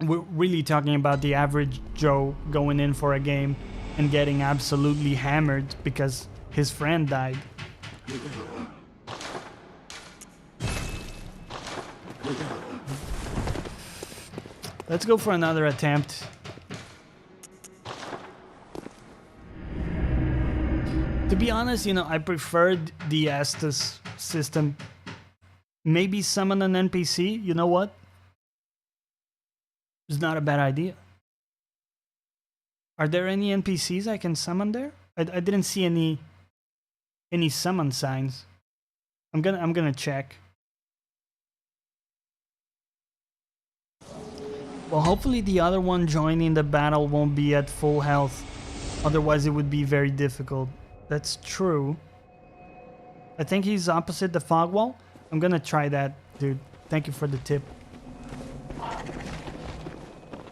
We're really talking about the average Joe going in for a game and getting absolutely hammered because his friend died. Let's go for another attempt. To be honest, you know, I preferred the Estus system. Maybe summon an NPC, you know what? It's not a bad idea. Are there any NPCs I can summon there? I didn't see any summon signs. I'm gonna check. Well, hopefully the other one joining the battle won't be at full health. Otherwise it would be very difficult. That's true. I think he's opposite the fog wall. I'm gonna try that, dude. Thank you for the tip.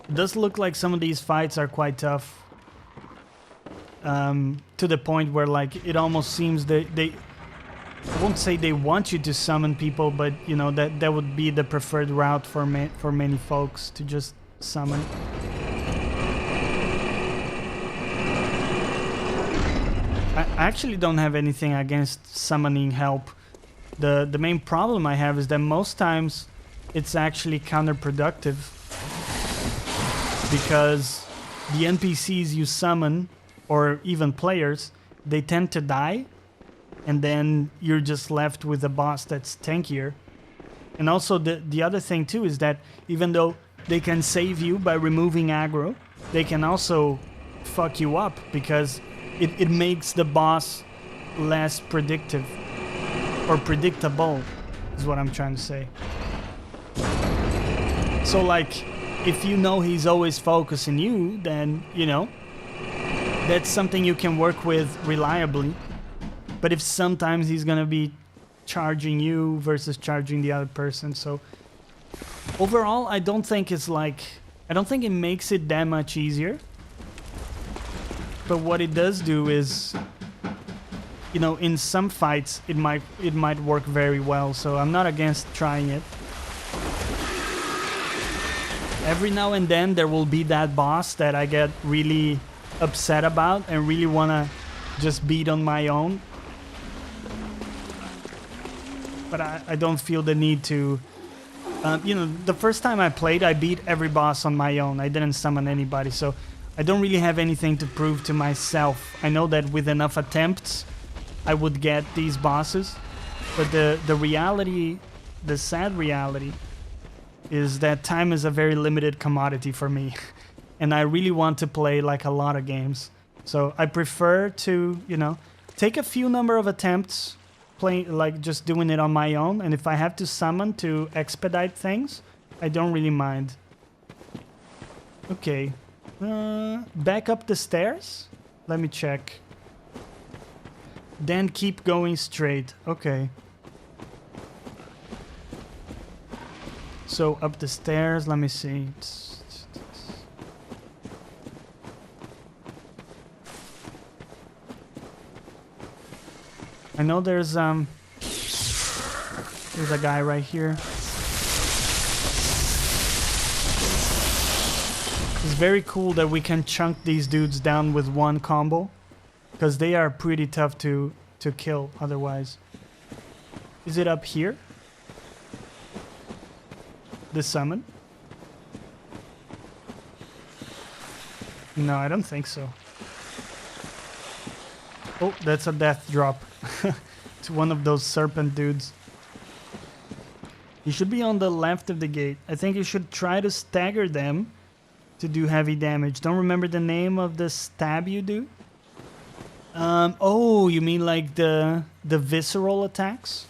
It does look like some of these fights are quite tough. To the point where like it almost seems they I won't say they want you to summon people, but you know that would be the preferred route for many folks, to just summon. I actually don't have anything against summoning help. The main problem I have is that most times it's actually counterproductive. because the NPCs you summon, or even players, they tend to die, and then you're just left with a boss that's tankier. And also the other thing too is that even though they can save you by removing aggro, they can also fuck you up because it makes the boss less predictive or predictable is what I'm trying to say. So like if you know he's always focusing you, then you know that's something you can work with reliably. But if sometimes he's gonna be charging you versus charging the other person, so overall I don't think it makes it that much easier. But what it does do is, you know, in some fights it might work very well, so I'm not against trying it. Every now and then there will be that boss that I get really upset about and really wanna just beat on my own. But I don't feel the need to. You know, the first time I played, I beat every boss on my own. I didn't summon anybody, so I don't really have anything to prove to myself. I know that with enough attempts, I would get these bosses. But the reality, the sad reality, is that time is a very limited commodity for me. And I really want to play like a lot of games. So I prefer to, you know, take a few number of attempts, play like just doing it on my own, and if I have to summon to expedite things, I don't really mind. Okay, back up the stairs. Let me check. Then keep going straight. Okay. So up the stairs. Let me see. I know there's a guy right here. It's very cool that we can chunk these dudes down with one combo, because they are pretty tough to kill otherwise. Is it up here? The summon? No, I don't think so. Oh, that's a death drop. It's one of those serpent dudes. You should be on the left of the gate. I think you should try to stagger them to do heavy damage. Don't remember the name of the stab you do? Oh, you mean like the visceral attacks?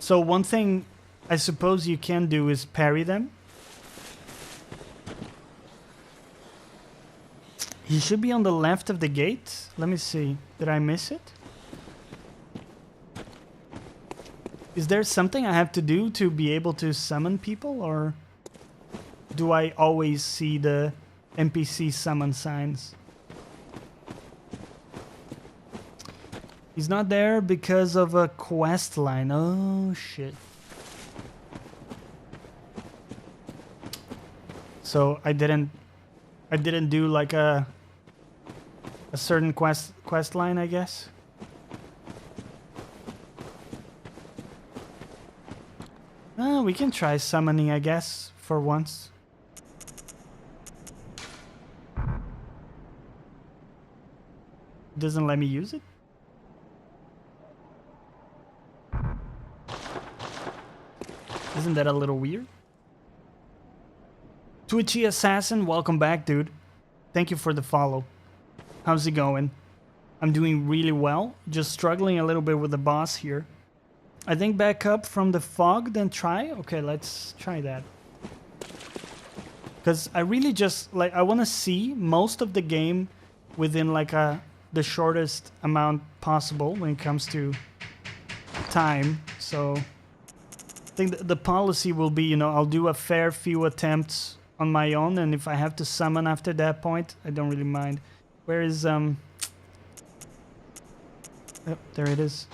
So one thing I suppose you can do is parry them. He should be on the left of the gate. Let me see. Did I miss it? Is there something I have to do to be able to summon people, or do I always see the NPC summon signs? He's not there because of a quest line. Oh shit. So I didn't do like a certain quest line, I guess. We can try summoning, I guess, for once. Doesn't let me use it? Isn't that a little weird? Twitchy Assassin, welcome back, dude. Thank you for the follow. How's it going? I'm doing really well. Just struggling a little bit with the boss here. I think back up from the fog, then try. Okay, let's try that. Because I really just, like, I want to see most of the game within, like, the shortest amount possible when it comes to time. So I think the policy will be, you know, I'll do a fair few attempts on my own, and if I have to summon after that point, I don't really mind. Where is, oh, there it is.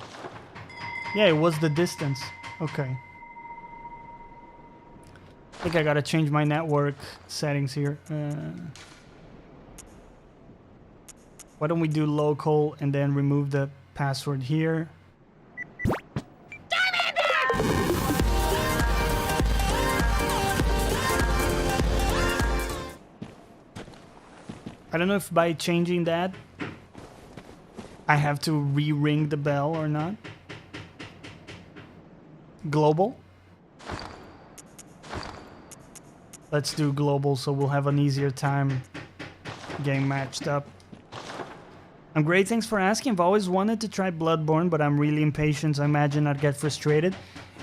Yeah, it was the distance. Okay. I think I gotta change my network settings here. Why don't we do local and then remove the password here? I don't know if by changing that I have to re-ring the bell or not. Global. Let's do global so we'll have an easier time getting matched up. I'm great, thanks for asking. I've always wanted to try Bloodborne, but I'm really impatient, so I imagine I'd get frustrated.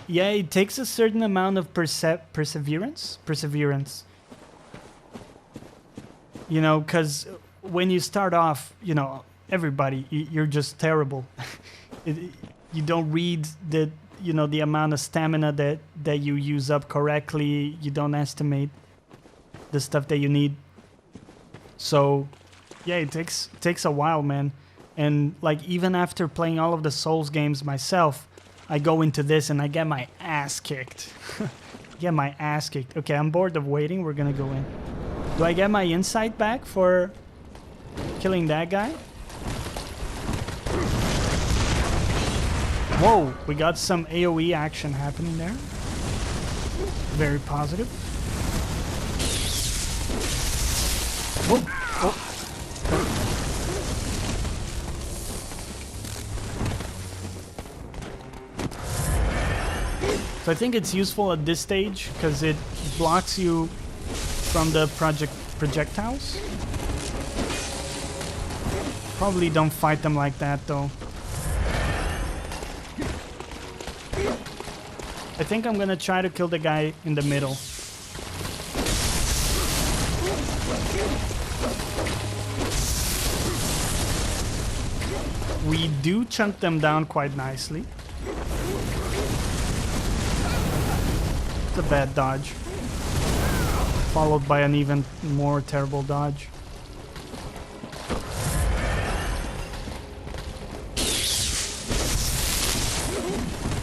Yeah, it takes a certain amount of perseverance. You know, because when you start off, you know, everybody, you're just terrible. You don't read the, you know, the amount of stamina that you use up correctly. You don't estimate the stuff that you need. So, yeah, it takes a while, man. And like even after playing all of the Souls games myself, I go into this and I get my ass kicked. Get my ass kicked. Okay, I'm bored of waiting. We're gonna go in. Do I get my insight back for killing that guy? Whoa, we got some AoE action happening there. Very positive. Whoa, whoa. So I think it's useful at this stage because it blocks you from the projectiles. Probably don't fight them like that though. I think I'm gonna try to kill the guy in the middle. We do chunk them down quite nicely. It's a bad dodge. Followed by an even more terrible dodge.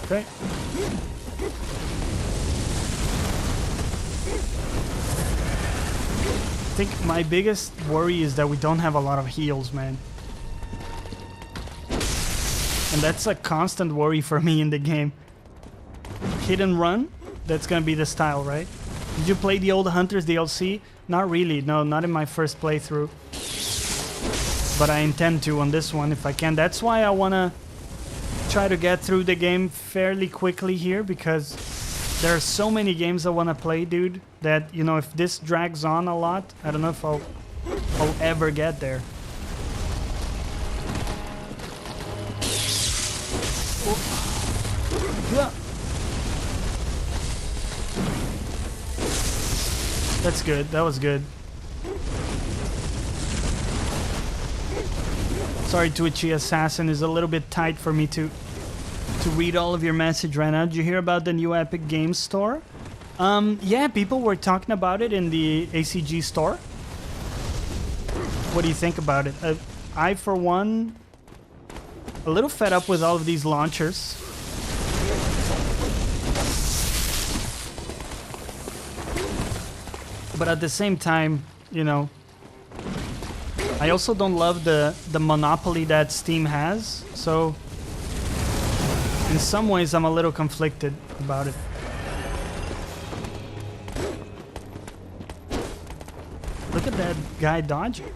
Okay. I think my biggest worry is that we don't have a lot of heals, man. And that's a constant worry for me in the game. Hit and run, that's gonna be the style, right? Did you play the old Hunters DLC? Not really, no, not in my first playthrough. But I intend to on this one if I can. That's why I wanna try to get through the game fairly quickly here, because there are so many games I wanna play, dude, that, you know, if this drags on a lot, I don't know if I'll ever get there. Yeah. That's good. That was good. Sorry, Twitchy Assassin, is a little bit tight for me to read all of your message right now. Did you hear about the new Epic Games Store? Yeah, people were talking about it in the ACG store. What do you think about it? I, for one, a little fed up with all of these launchers. But at the same time, you know, I also don't love the monopoly that Steam has. So in some ways, I'm a little conflicted about it. Look at that guy dodging.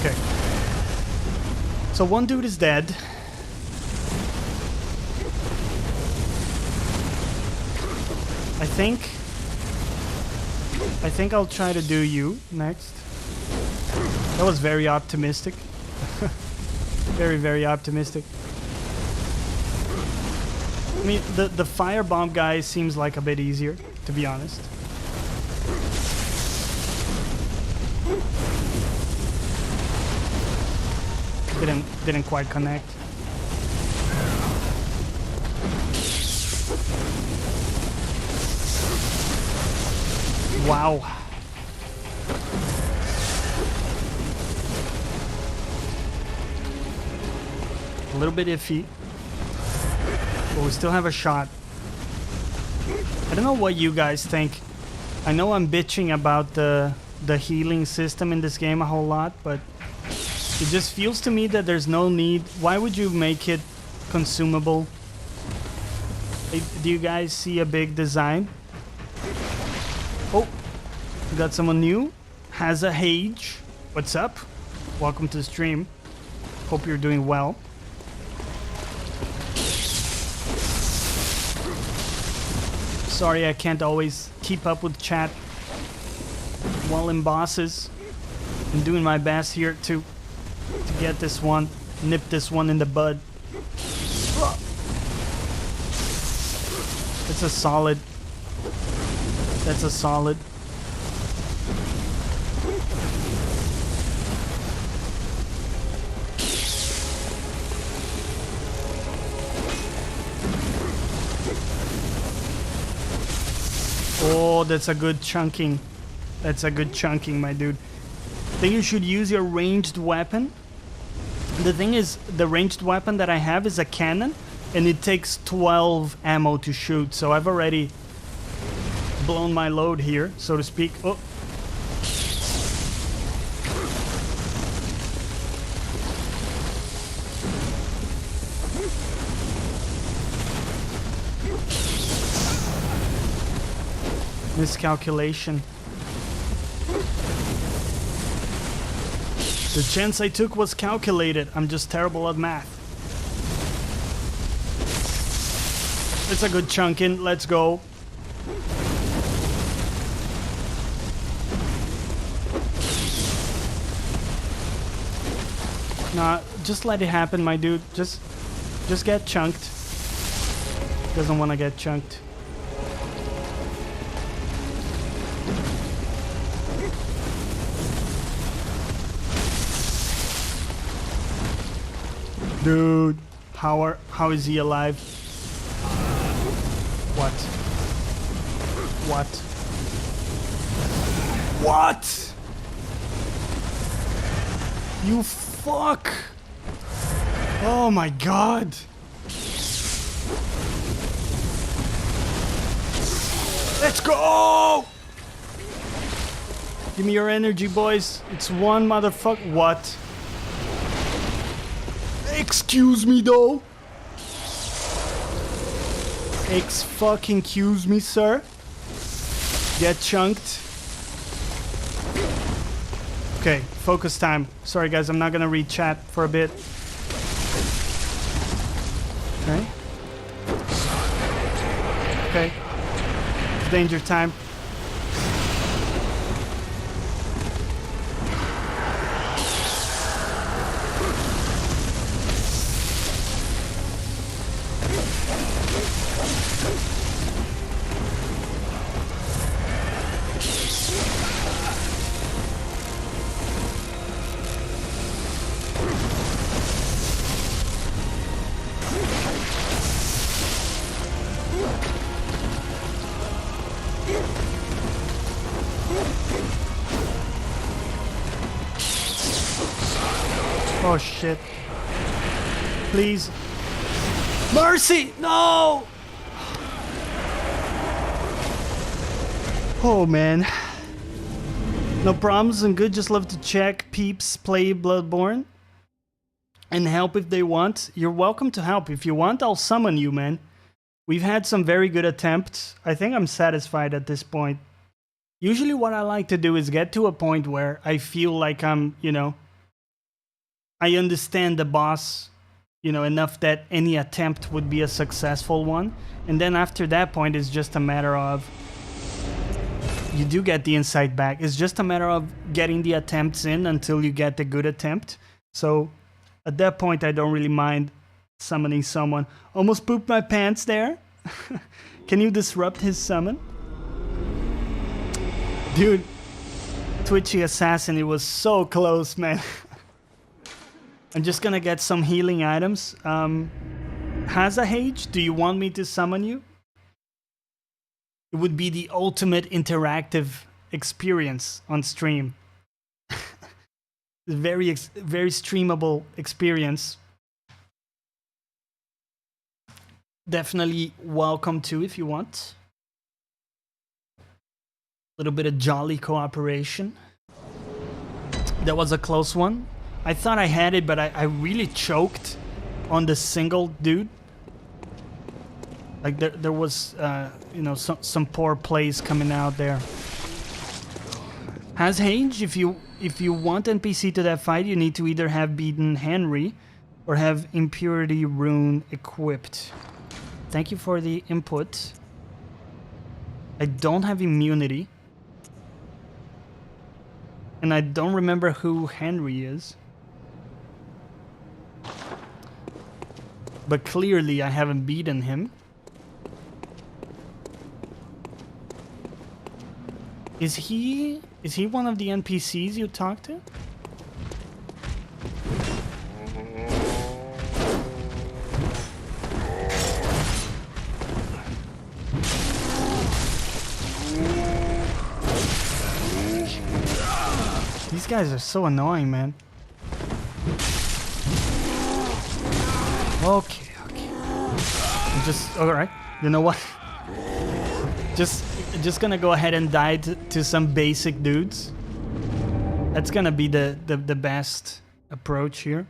Okay. So one dude is dead. I think I'll try to do you next. That was very optimistic. Very, very optimistic. I mean, the firebomb guy seems like a bit easier, to be honest. Didn't quite connect. Wow. A little bit iffy, but we still have a shot. I don't know what you guys think. I know I'm bitching about the healing system in this game a whole lot, but it just feels to me that there's no need. Why would you make it consumable Do you guys see a big design? Oh, we got someone new. Has a Hage. What's up? Welcome to the stream. Hope you're doing well. Sorry I can't always keep up with chat while in bosses. I'm doing my best here to get this one, nip this one in the bud. It's a solid. That's a solid. Oh, that's a good chunking. That's a good chunking, my dude. I think you should use your ranged weapon. The thing is, the ranged weapon that I have is a cannon, and it takes 12 ammo to shoot, so I've already blown my load here, so to speak. Oh. Miscalculation. The chance I took was calculated. I'm just terrible at math. It's a good chunk in. Let's go. Nah, just let it happen, my dude. Just get chunked. Doesn't want to get chunked. Dude, how is he alive? What? What? What? You fuck! Oh my god! Let's go! Give me your energy, boys. It's one motherfucker. What? Excuse me, though. Excuse me, sir. Get chunked. Okay, focus time. Sorry, guys, I'm not gonna read chat for a bit. Okay. Okay. Danger time. Oh shit. Please. Mercy! No! Oh man. No problems and good. Just love to check peeps play Bloodborne. And help if they want. You're welcome to help. If you want, I'll summon you, man. We've had some very good attempts. I think I'm satisfied at this point. Usually what I like to do is get to a point where I feel like I'm, you know, I understand the boss, you know, enough that any attempt would be a successful one. And then after that point, it's just a matter of... You do get the insight back. It's just a matter of getting the attempts in until you get the good attempt. So at that point, I don't really mind summoning someone. Almost pooped my pants there. Can you disrupt his summon? Dude, Twitchy Assassin, it was so close, man. I'm just gonna get some healing items. Has a Hage? Do you want me to summon you? It would be the ultimate interactive experience on stream. Very streamable experience. Definitely welcome to if you want. A little bit of jolly cooperation. That was a close one. I thought I had it, but I really choked on the single dude. Like there was, you know, some poor plays coming out there. Has Hage, if you want NPC to that fight, you need to either have beaten Henry or have Impurity Rune equipped. Thank you for the input. I don't have immunity. And I don't remember who Henry is. But clearly I haven't beaten him. Is he one of the NPCs you talked to? These guys are so annoying, man. Okay. Alright. You know what? Just gonna go ahead and die to some basic dudes. That's gonna be the best approach here.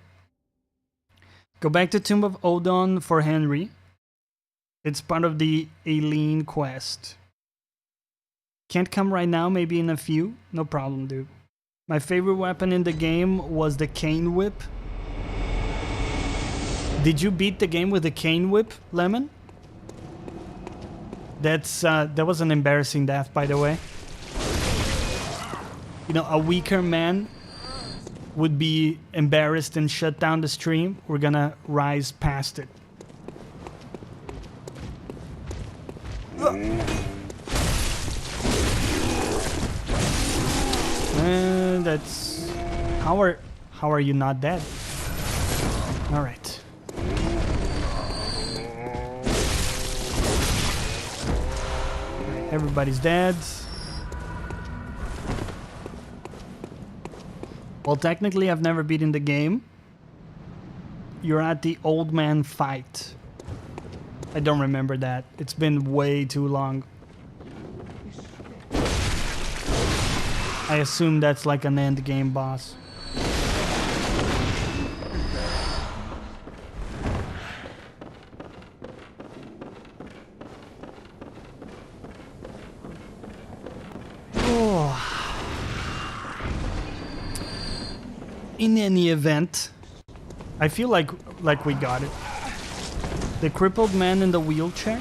Go back to Tomb of Odon for Henry. It's part of the Aileen quest. Can't come right now, maybe in a few. No problem, dude. My favorite weapon in the game was the Cane Whip. Did you beat the game with the Cane Whip, Lemon? That was an embarrassing death, by the way. You know, a weaker man would be embarrassed and shut down the stream. We're gonna rise past it. And that's... How are you not dead? Alright. Everybody's dead. Well, technically I've never beaten the game. You're at the old man fight. I don't remember that. It's been way too long. I assume that's like an end game boss. In any event, I feel like we got it. The crippled man in the wheelchair.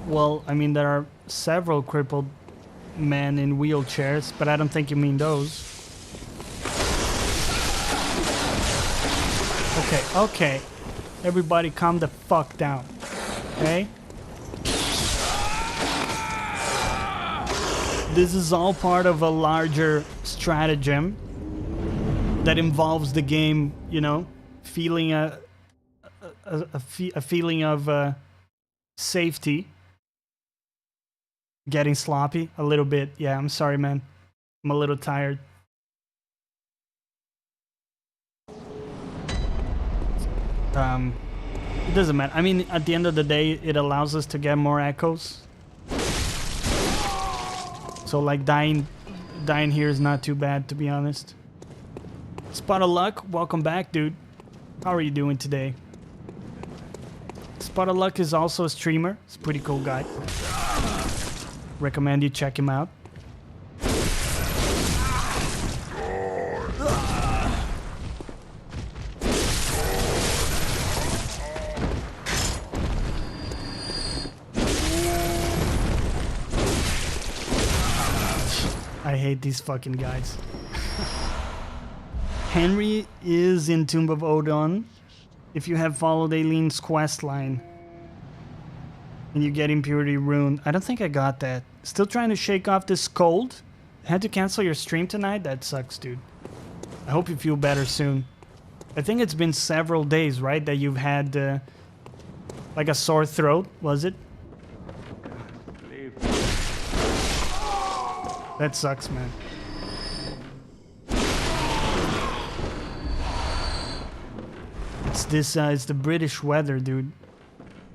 Well, I mean, there are several crippled men in wheelchairs, but I don't think you mean those. Okay. Everybody calm the fuck down. Okay? This is all part of a larger stratagem that involves the game, you know, feeling a feeling of safety. Getting sloppy a little bit. Yeah, I'm sorry, man. I'm a little tired. It doesn't matter. I mean, at the end of the day, it allows us to get more echoes. So, like, dying here is not too bad, to be honest. Spot of Luck, welcome back, dude. How are you doing today? Spot of Luck is also a streamer. He's a pretty cool guy. Recommend you check him out. I hate these fucking guys. Henry is in Tomb of Odon. If you have followed Aileen's quest line and you get Impurity Rune. I don't think I got that. Still trying to shake off this cold. Had to cancel your stream tonight? That sucks, dude. I hope you feel better soon. I think it's been several days, right? That you've had like a sore throat, was it? That sucks, man. It's the British weather, dude.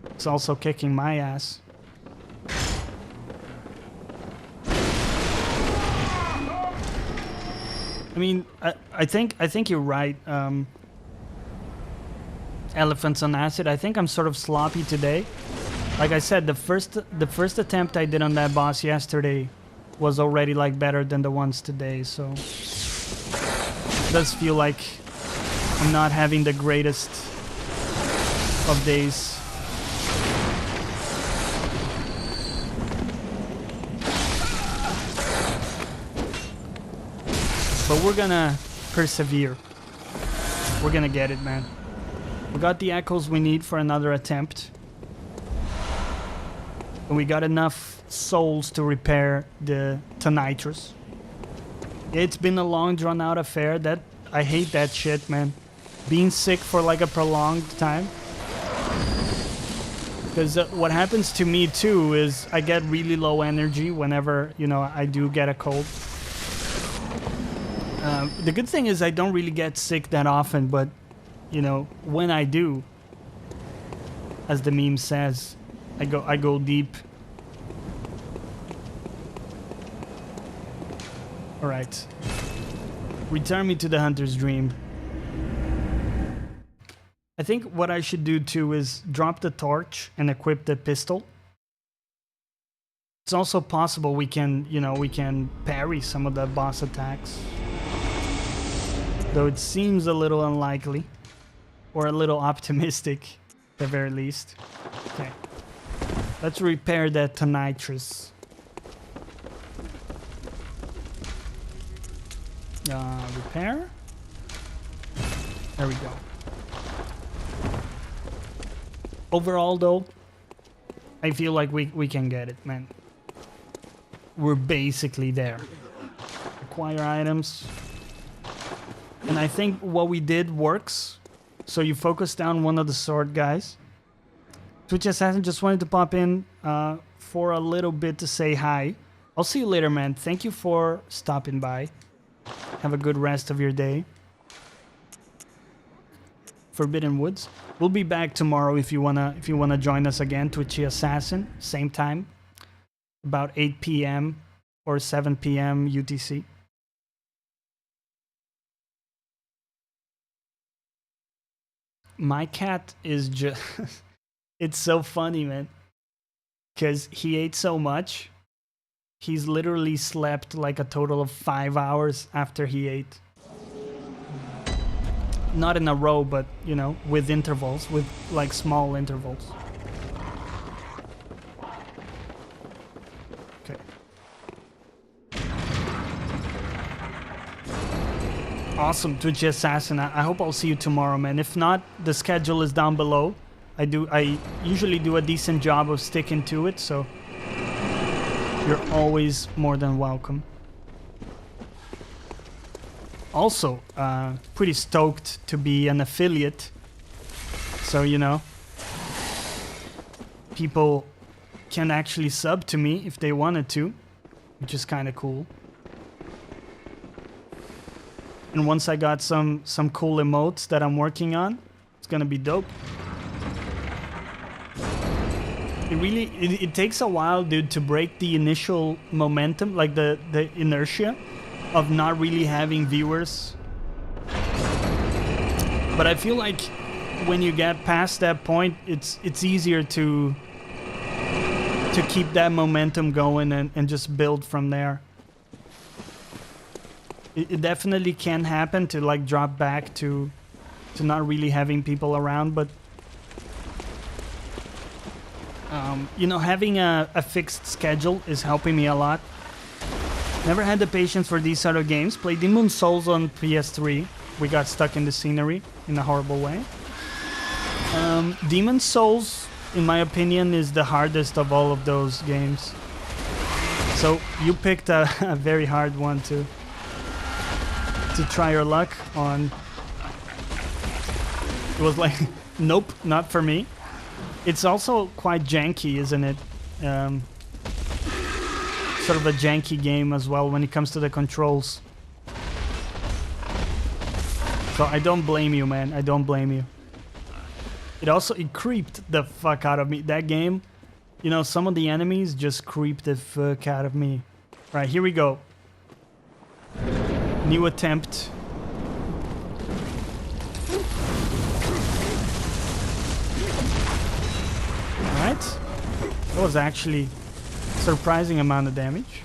It's also kicking my ass. I mean, I think you're right. Elephants on acid. I think I'm sort of sloppy today. Like I said, the first attempt I did on that boss yesterday was already like better than the ones today, so it does feel like I'm not having the greatest of days. But we're gonna persevere. We're gonna get it, man. We got the echoes we need for another attempt. And we got enough souls to repair the Tonitrus. It's been a long drawn out affair. That I hate that shit, man. Being sick for like a prolonged time. Because what happens to me too is I get really low energy whenever, you know, I do get a cold. The good thing is I don't really get sick that often, but, you know, when I do, as the meme says, I go deep. All right. Return me to the hunter's dream. I think what I should do too is drop the torch and equip the pistol. It's also possible we can, you know, we can parry some of the boss attacks. Though it seems a little unlikely. Or a little optimistic, at the very least. Okay. Let's repair that Tonitrus. Repair? There we go. Overall, though, I feel like we can get it, man. We're basically there. Acquire items. And I think what we did works. So you focus down one of the sword guys. Twitch Assassin just wanted to pop in for a little bit to say hi. I'll see you later, man. Thank you for stopping by. Have a good rest of your day. Forbidden Woods. We'll be back tomorrow if you wanna join us again. Twitchy Assassin, same time, about 8 p.m. or 7 p.m. UTC. My cat is just... It's so funny, man. Because he ate so much. He's literally slept like a total of 5 hours after he ate. Not in a row, but, you know, with intervals. With, like, small intervals. Okay. Awesome, Twitchy Assassin. I hope I'll see you tomorrow, man. If not, the schedule is down below. I usually do a decent job of sticking to it, so you're always more than welcome. Also, pretty stoked to be an affiliate. So, you know, people can actually sub to me if they wanted to, which is kind of cool. And once I got some cool emotes that I'm working on, it's gonna be dope. It takes a while, dude, to break the initial momentum, like the inertia of not really having viewers. But I feel like when you get past that point, it's easier to keep that momentum going and just build from there. It definitely can happen to like drop back to not really having people around, but you know, having a fixed schedule is helping me a lot. Never had the patience for these sort of games. Played Demon Souls on PS3. We got stuck in the scenery in a horrible way. Demon Souls, in my opinion, is the hardest of all of those games. So you picked a very hard one to try your luck on. It was like, nope, not for me. It's also quite janky, isn't it? Sort of a janky game as well when it comes to the controls. So I don't blame you, man. I don't blame you. It creeped the fuck out of me. That game, you know, some of the enemies just creeped the fuck out of me. Right, here we go. New attempt. was actually surprising amount of damage.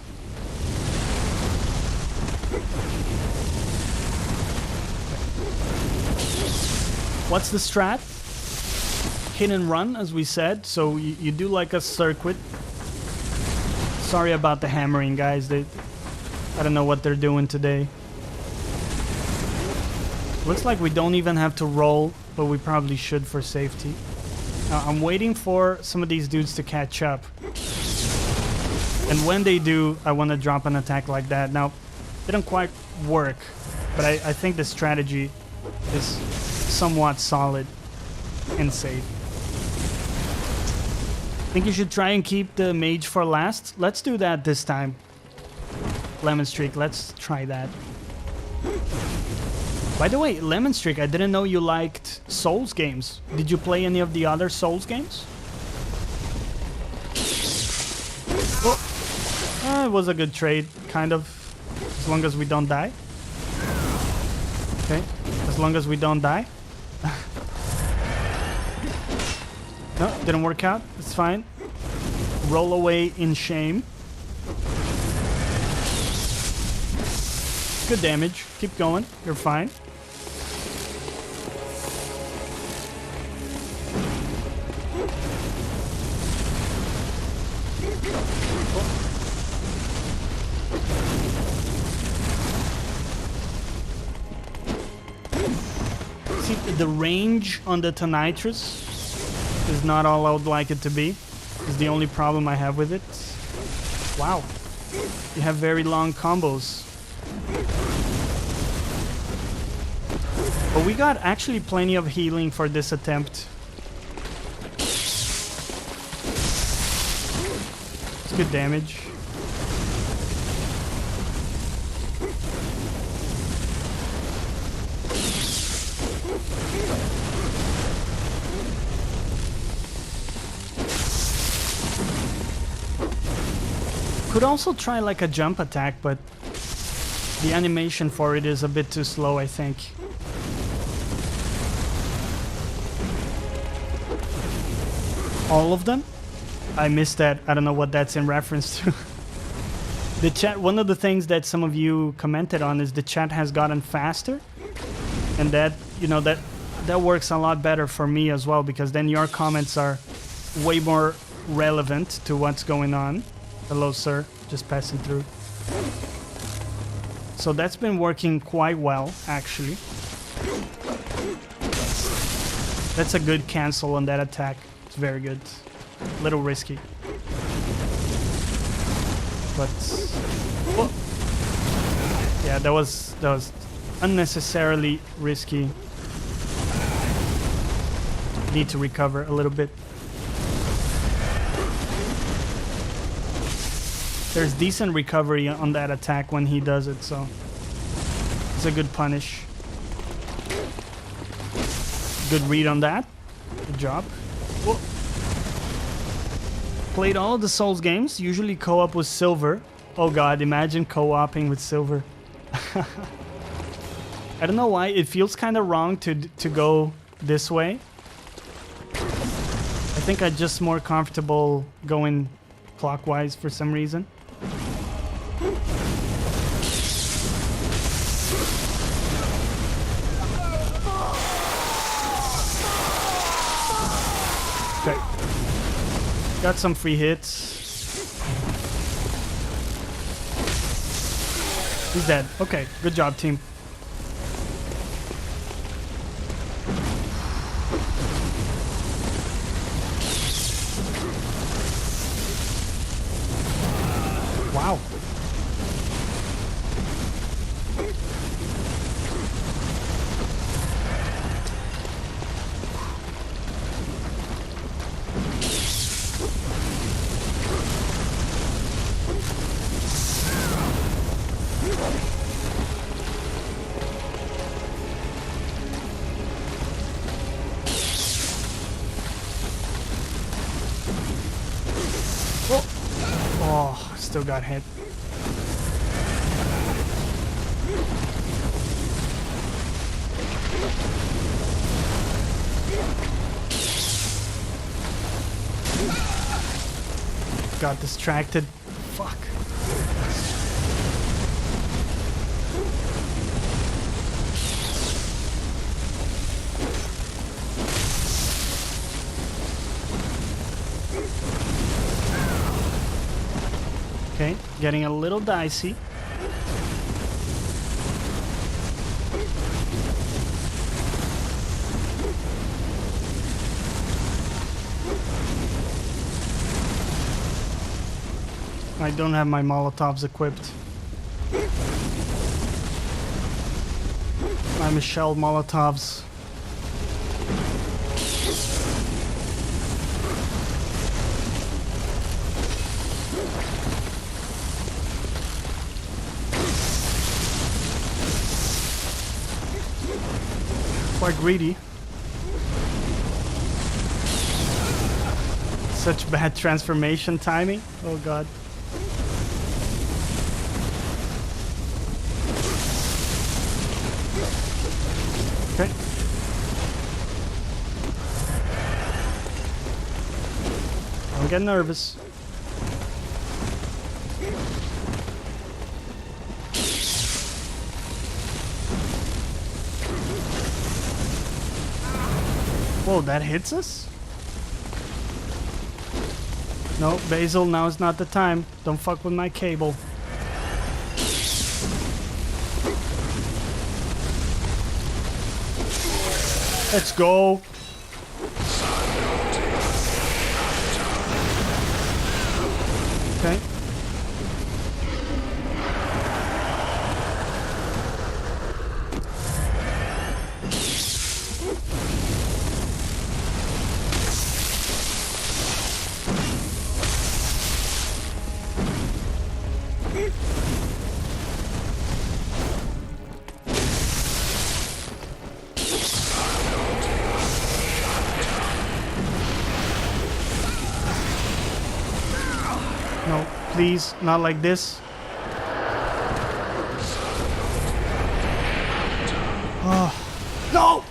What's the strat? Hit and run, as we said. So you do like a circuit. Sorry about the hammering, guys. I don't know what they're doing today. Looks like we don't even have to roll, but we probably should for safety. Now, I'm waiting for some of these dudes to catch up. And when they do, I want to drop an attack like that. Now, it didn't quite work, but I think the strategy is somewhat solid and safe. I think you should try and keep the mage for last. Let's do that this time. Lemon Streak, let's try that. By the way, Lemon Streak, I didn't know you liked Souls games. Did you play any of the other Souls games? Oh, it was a good trade, kind of. As long as we don't die. Okay, as long as we don't die. No, didn't work out. It's fine. Roll away in shame. Good damage. Keep going. You're fine. See, the range on the Tonitrus is not all I would like it to be. Is the only problem I have with it. Wow. You have very long combos. But we got actually plenty of healing for this attempt. It's good damage. Could also try like a jump attack, but the animation for it is a bit too slow, I think. All of them? I missed that. I don't know what that's in reference to. The chat, one of the things that some of you commented on is the chat has gotten faster. And that, you know, that works a lot better for me as well, because then your comments are way more relevant to what's going on. Hello, sir. Just passing through. So that's been working quite well, actually. That's a good cancel on that attack. It's very good. A little risky. But... oh. Yeah, that was unnecessarily risky. Need to recover a little bit. There's decent recovery on that attack when he does it, so it's a good punish. Good read on that. Good job. Whoa. Played all of the Souls games, usually co-op with Silver. Oh god, imagine co-oping with Silver. I don't know why, it feels kind of wrong to go this way. I think I'm just more comfortable going clockwise for some reason. Okay. Got some free hits. He's dead. Okay, good job, team. Wow. Oh, still got hit. got distracted. Fuck. Okay, getting a little dicey. I don't have my Molotovs equipped. My Michelle Molotovs. Quite greedy. Such bad transformation timing. Oh god. Okay. Don't get nervous. Whoa, that hits us? No, Basil, now is not the time. Don't fuck with my cable. Let's go. Okay. No, please, not like this. Oh, no!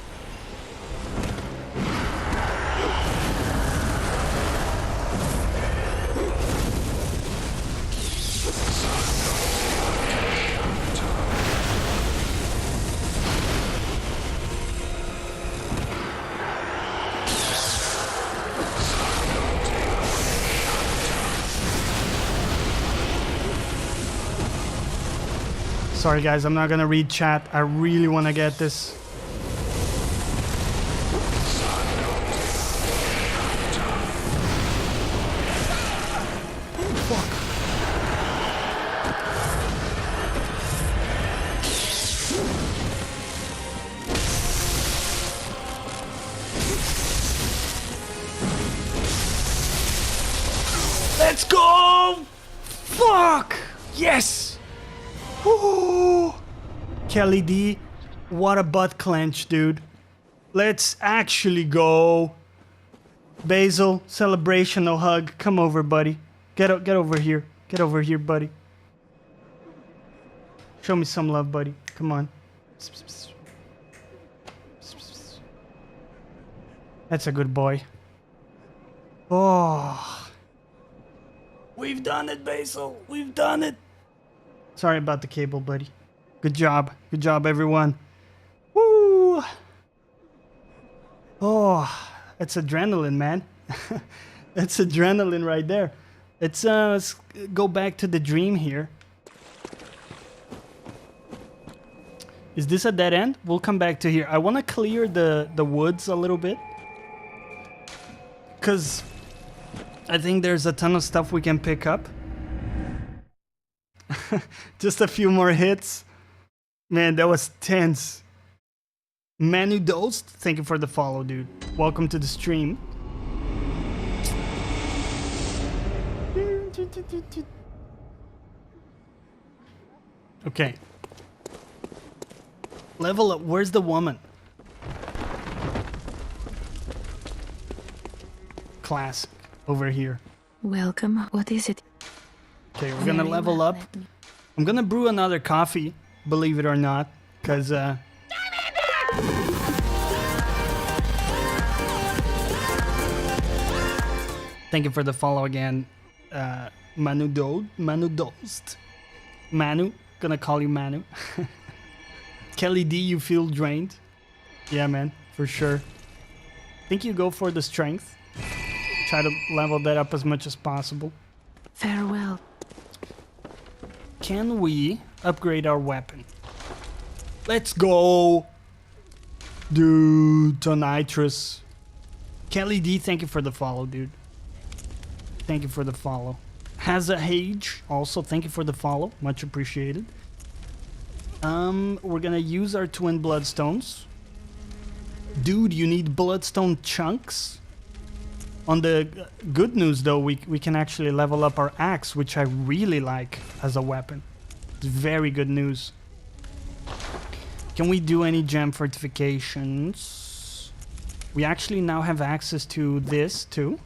Sorry guys, I'm not gonna read chat. I really wanna get this. Fuck. Let's go! Fuck! Yes! Ooh. Kelly D, what a butt clench, dude. Let's actually go. Basil, celebrational hug. Come over, buddy. Get over here. Get over here, buddy. Show me some love, buddy. Come on. That's a good boy. Oh. We've done it, Basil. We've done it. Sorry about the cable, buddy. Good job. Good job, everyone. Woo! Oh, that's adrenaline, man. That's adrenaline right there. Let's go back to the dream here. Is this a dead end? We'll come back to here. I want to clear the woods a little bit. Because I think there's a ton of stuff we can pick up. Just a few more hits. Man, that was tense. Manu Dosed, thank you for the follow, dude. Welcome to the stream. Okay. Level up. Where's the woman? Classic. Over here. Welcome. What is it? Okay, we're gonna level up. I'm gonna brew another coffee, believe it or not, because thank you for the follow again. Manu Dost. Manu, gonna call you Manu. Kelly D, you feel drained? Yeah, man, for sure. Think you go for the strength. Try to level that up as much as possible. Farewell. Can we upgrade our weapon? Let's go! Dude, to nitrous. Kelly D, thank you for the follow, dude. Thank you for the follow. Has a Hage, also thank you for the follow. Much appreciated. We're gonna use our twin bloodstones. Dude, you need bloodstone chunks? On the good news though, we can actually level up our axe, which I really like as a weapon. It's very good news. Can we do any gem fortifications? We actually now have access to this too.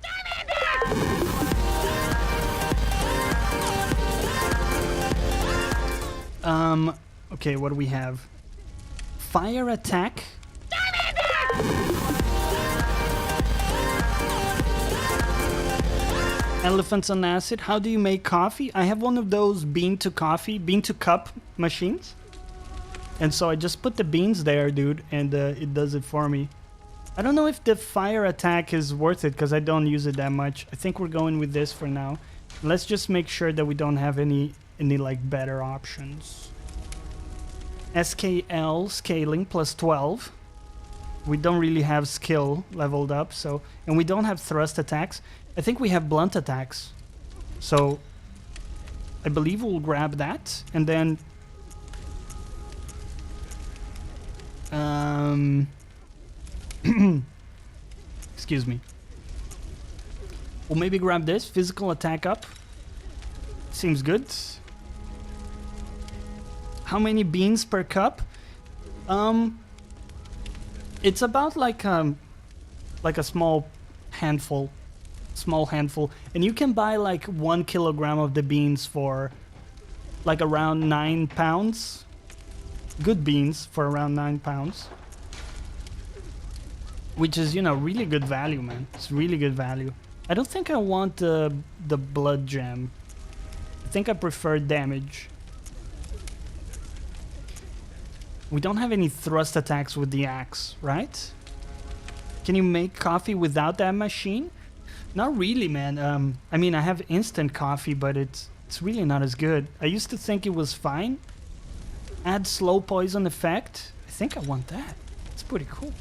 Okay, what do we have? Fire attack. Elephants on acid. How do you make coffee? I have one of those bean to cup machines. And so I just put the beans there, dude, and it does it for me. I don't know if the fire attack is worth it because I don't use it that much. I think we're going with this for now. Let's just make sure that we don't have any like better options. SKL scaling plus 12. We don't really have skill leveled up, so, and we don't have thrust attacks. I think we have blunt attacks. So I believe we'll grab that and then excuse me. We'll maybe grab this physical attack up. Seems good. How many beans per cup? It's about like a small handful, and you can buy like 1 kilogram of the beans for like around 9 pounds. Good beans for around 9 pounds, which is, you know, really good value, man. It's really good value. I don't think I want the blood gem. I think I prefer damage. We don't have any thrust attacks with the axe, right? Can you make coffee without that machine? Not really, man. I mean, I have instant coffee, but it's really not as good. I used to think it was fine. Add slow poison effect. I think I want that. It's pretty cool.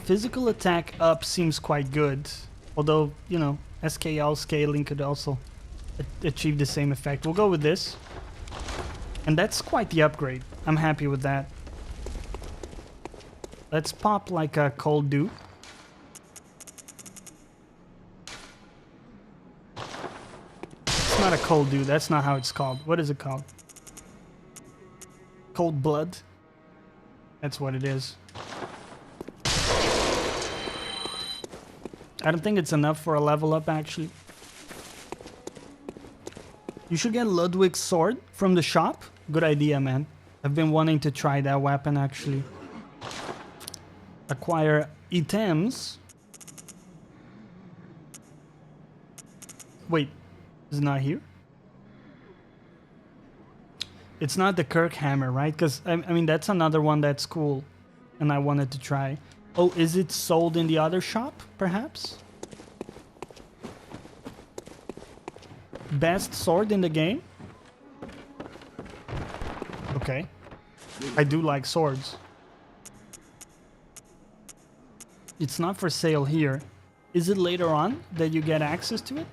Physical attack up seems quite good. Although, you know, SKL scaling could also achieve the same effect. We'll go with this. And that's quite the upgrade. I'm happy with that. Let's pop like a cold dew. It's not a cold dew. That's not how it's called. What is it called? Cold blood. That's what it is. I don't think it's enough for a level up, actually. You should get Ludwig's sword from the shop. Good idea, man. I've been wanting to try that weapon, actually. Acquire items. Wait, is it not here? It's not the Kirk hammer, right? Because, I mean, that's another one that's cool. And I wanted to try. Oh, is it sold in the other shop, perhaps? Best sword in the game? Okay. I do like swords. It's not for sale here. Is it later on that you get access to it?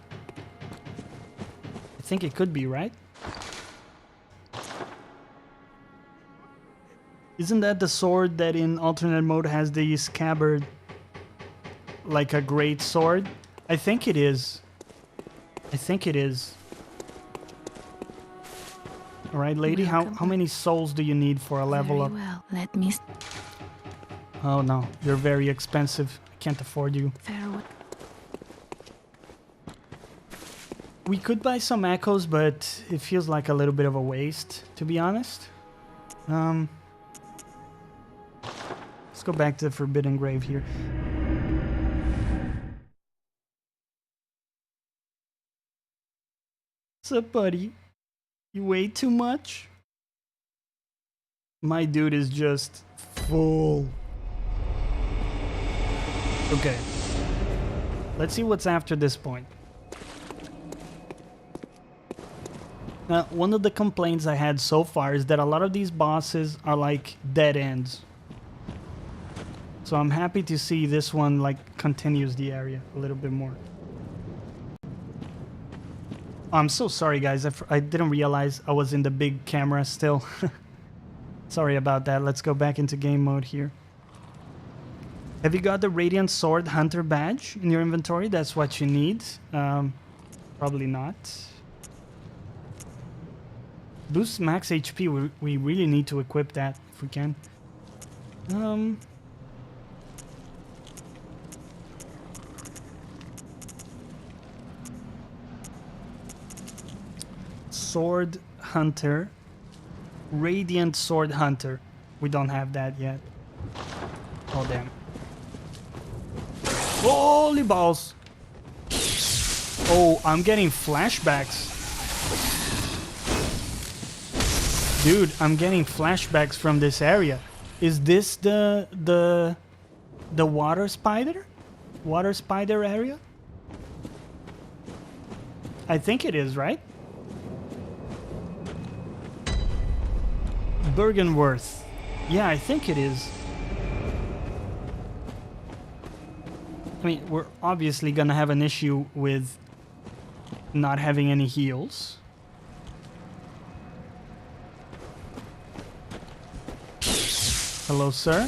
I think it could be, right? Isn't that the sword that in alternate mode has the scabbard like a great sword? I think it is. I think it is. Alright, lady, how many souls do you need for a level up? Well, let me... Oh no, you're very expensive. I can't afford you. Farewell. We could buy some echoes, but it feels like a little bit of a waste, to be honest. Let's go back to the Forbidden Grave here. up, buddy? You weigh too much? My dude is just full. Okay. Let's see what's after this point. Now, one of the complaints I had so far is that a lot of these bosses are like dead ends. So I'm happy to see this one like continues the area a little bit more. I'm so sorry, guys. I didn't realize I was in the big camera still. Sorry about that. Let's go back into game mode here. Have you got the Radiant Sword Hunter badge in your inventory? That's what you need. Probably not. Boost max HP. We really need to equip that if we can. Sword Hunter. Radiant Sword Hunter. We don't have that yet. Oh, damn. Holy balls. Oh, I'm getting flashbacks. Dude, I'm getting flashbacks from this area. Is this the water spider? Water spider area? I think it is, right? Bergenworth. Yeah, I think it is. I mean, we're obviously gonna have an issue with not having any heals. Hello, sir.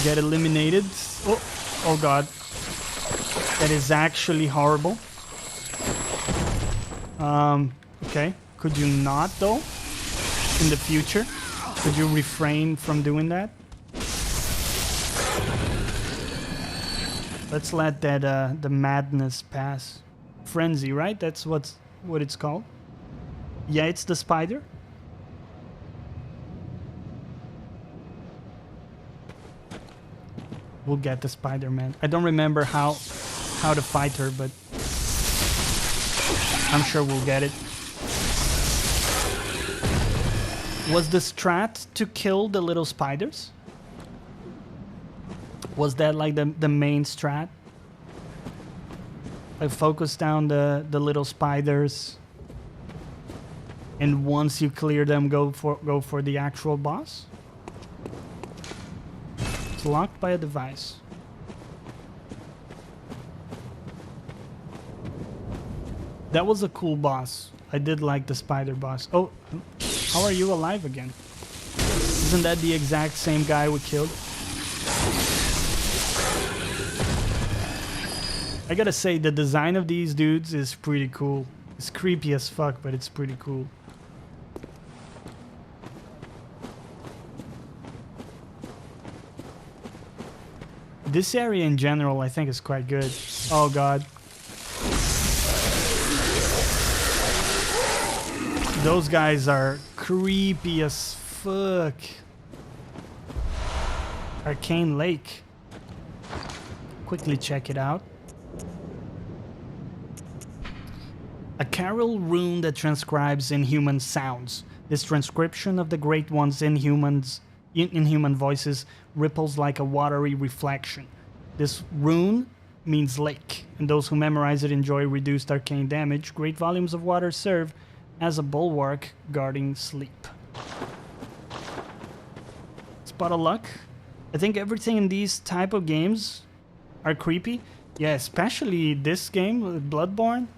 Get eliminated. Oh god. That is actually horrible. Okay. Could you not, though? In the future? Could you refrain from doing that? Let's let that the madness pass. Frenzy, right? That's what it's called. Yeah, it's the spider. We'll get the spider, man. I don't remember how to fight her, but I'm sure we'll get it. Was the strat to kill the little spiders? Was that like the main strat? Like focus down the little spiders, and once you clear them, go for the actual boss? It's locked by a device. That was a cool boss. I did like the spider boss. Oh, how are you alive again? Isn't that the exact same guy we killed? I gotta say, the design of these dudes is pretty cool. It's creepy as fuck, but it's pretty cool. This area in general, I think, is quite good. Oh god. Those guys are creepy as fuck. Arcane Lake. Quickly check it out. A carol rune that transcribes inhuman sounds. This transcription of the Great One's inhuman voices ripples like a watery reflection. This rune means lake, and those who memorize it enjoy reduced arcane damage. Great volumes of water serve as a bulwark guarding sleep. Spot of luck. I think everything in these type of games are creepy. Yeah, especially this game, Bloodborne.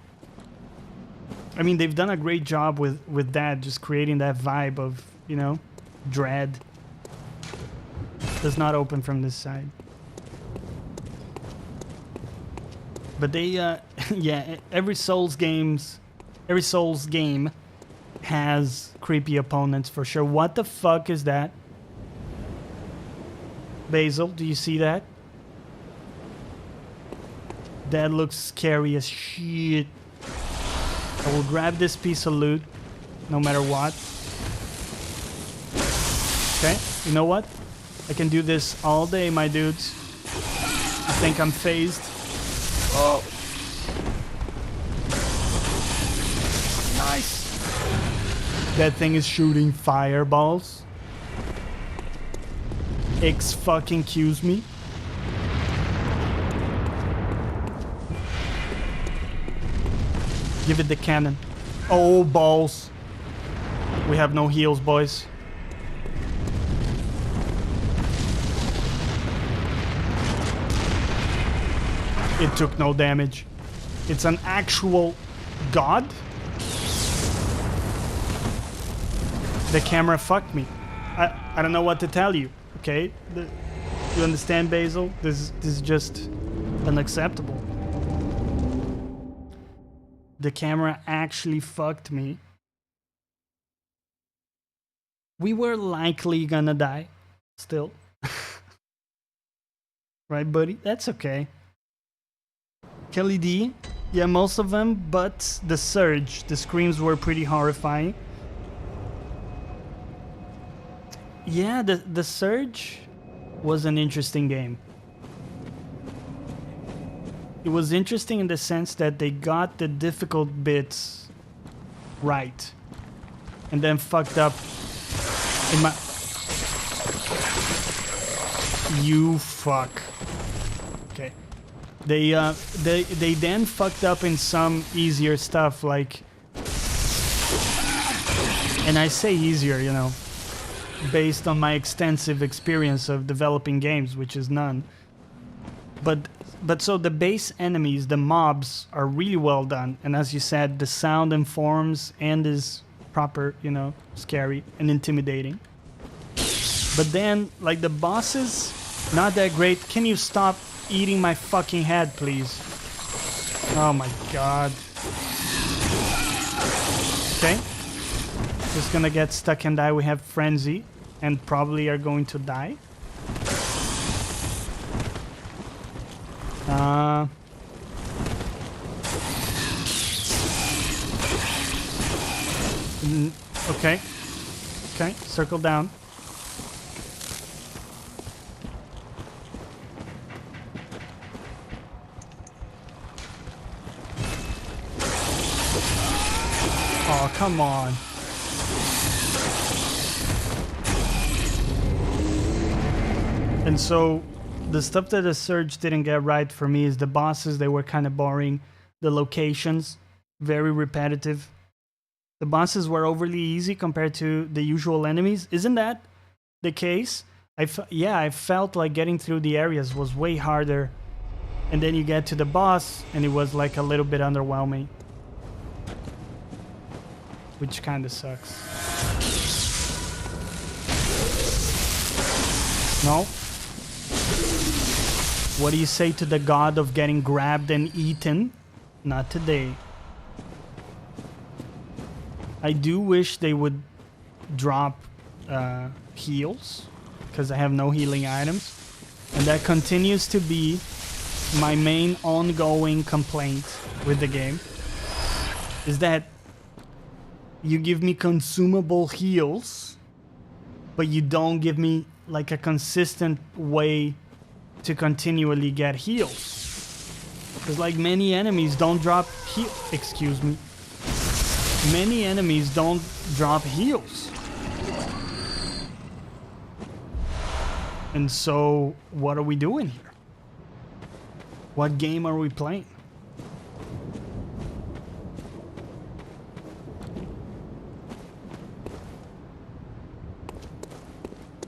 I mean, they've done a great job with that, just creating that vibe of, you know, dread. Does not open from this side. But they, yeah, every Souls game has creepy opponents for sure. What the fuck is that? Basil, do you see that? That looks scary as shit. I will grab this piece of loot, no matter what. Okay, you know what? I can do this all day, my dudes. I think I'm phased. Oh! Nice! That thing is shooting fireballs. Excuse me. Give it the cannon. Oh, balls. We have no heals, boys. It took no damage. It's an actual god? The camera fucked me. I don't know what to tell you, okay? You understand, Basil? This is just unacceptable. The camera actually fucked me. We were likely gonna die. Still. Right, buddy? That's okay. Kelly D. Yeah, most of them, but the surge. The screams were pretty horrifying. Yeah, the surge was an interesting game. It was interesting in the sense that they got the difficult bits right. And then fucked up in my... You fuck. Okay. They then fucked up in some easier stuff, like... And I say easier, you know, based on my extensive experience of developing games, which is none. But so the base enemies, the mobs, are really well done. And as you said, the sound informs and is proper, you know, scary and intimidating. But then, like, the bosses, not that great. Can you stop eating my fucking head, please? Oh my god. Okay. Just gonna get stuck and die. We have Frenzy and probably are going to die. Okay. Okay, circle down. Oh, come on. And so the stuff that the Surge didn't get right for me is the bosses. They were kind of boring. The locations, very repetitive. The bosses were overly easy compared to the usual enemies. Isn't that the case? Yeah, I felt like getting through the areas was way harder. And then you get to the boss and it was like a little bit underwhelming. Which kind of sucks. No? What do you say to the god of getting grabbed and eaten? Not today. I do wish they would drop heals, because I have no healing items. And that continues to be my main ongoing complaint with the game. Is that you give me consumable heals, but you don't give me like a consistent way to continually get heals. Because like many enemies don't drop excuse me. Many enemies don't drop heals. And so, what are we doing here? What game are we playing?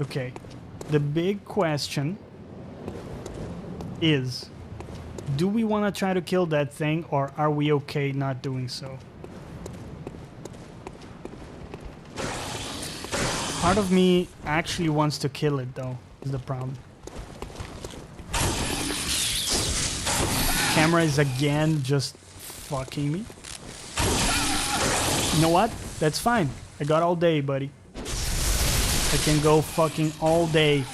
Okay, the big question is, do we want to try to kill that thing, or are we okay not doing so? Part of me actually wants to kill it, though, is the problem. Camera is again just fucking me. You know what? That's fine. I got all day, buddy. I can go fucking all day.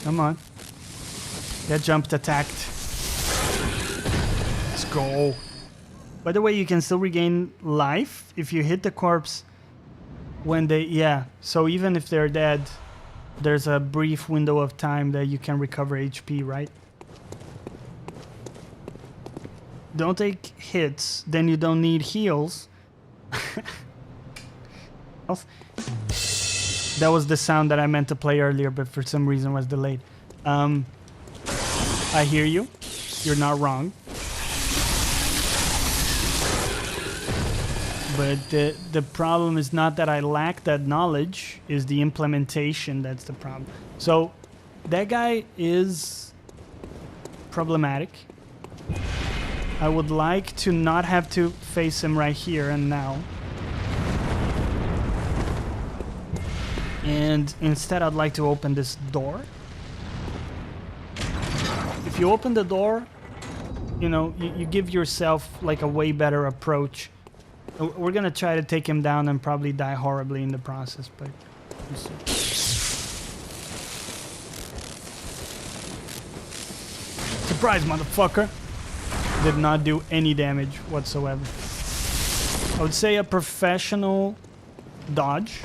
Come on. Get jumped attacked. Let's go. By the way, you can still regain life if you hit the corpse when they... Yeah, so even if they're dead, there's a brief window of time that you can recover HP, right? don't take hits, then you don't need heals. That was the sound that I meant to play earlier, but for some reason was delayed. I hear you. You're not wrong. But the problem is not that I lack that knowledge, is the implementation that's the problem. So that guy is problematic. I would like to not have to face him right here and now. And instead I'd like to open this door. If you open the door, you know, you give yourself like a way better approach. We're gonna try to take him down and probably die horribly in the process, but we'll see. Surprise, motherfucker! Did not do any damage whatsoever. I would say a professional dodge.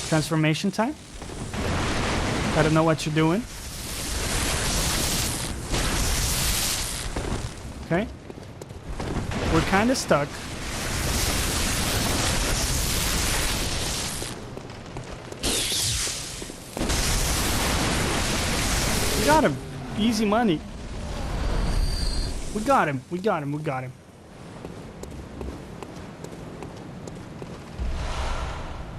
Transformation time. I don't know what you're doing. Okay. We're kind of stuck. We got him. Easy money. We got him. We got him. We got him.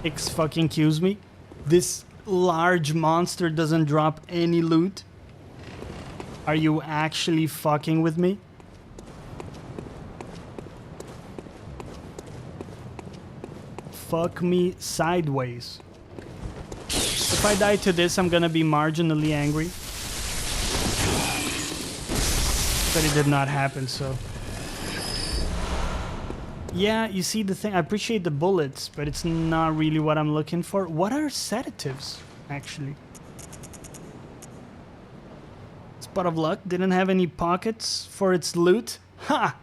Excuse me. This large monster doesn't drop any loot. Are you actually fucking with me? Fuck me sideways. If I die to this, I'm gonna be marginally angry. But it did not happen, so... Yeah, you see the thing, I appreciate the bullets, but it's not really what I'm looking for. What are sedatives, actually? Spot of luck didn't have any pockets for its loot. Ha!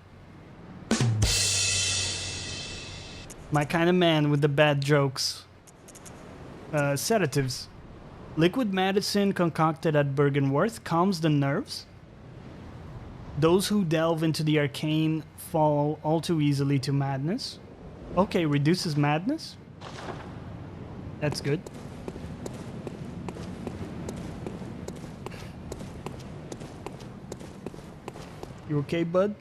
My kind of man with the bad jokes. Sedatives. Liquid medicine concocted at Bergenworth calms the nerves. Those who delve into the arcane fall all too easily to madness. Okay, reduces madness. That's good. You okay, bud?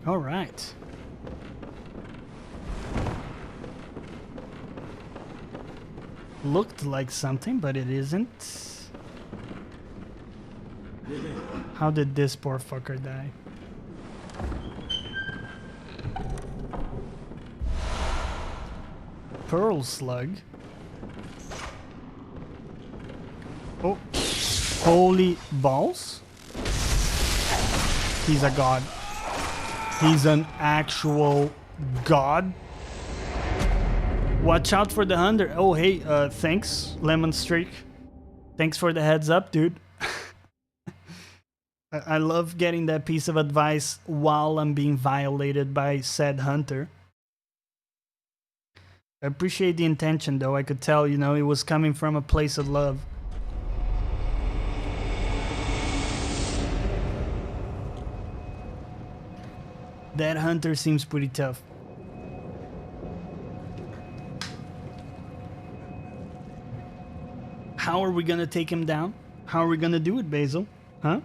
All right. Looked like something, but it isn't. How did this poor fucker die? Pearl slug. Oh, holy balls. He's a god. He's an actual god. Watch out for the hunter. Oh, hey, thanks, Lemon Streak. Thanks for the heads up, dude. I love getting that piece of advice while I'm being violated by said hunter. I appreciate the intention, though. I could tell, you know, it was coming from a place of love. That hunter seems pretty tough. How are we gonna take him down? How are we gonna do it, Basil? Huh?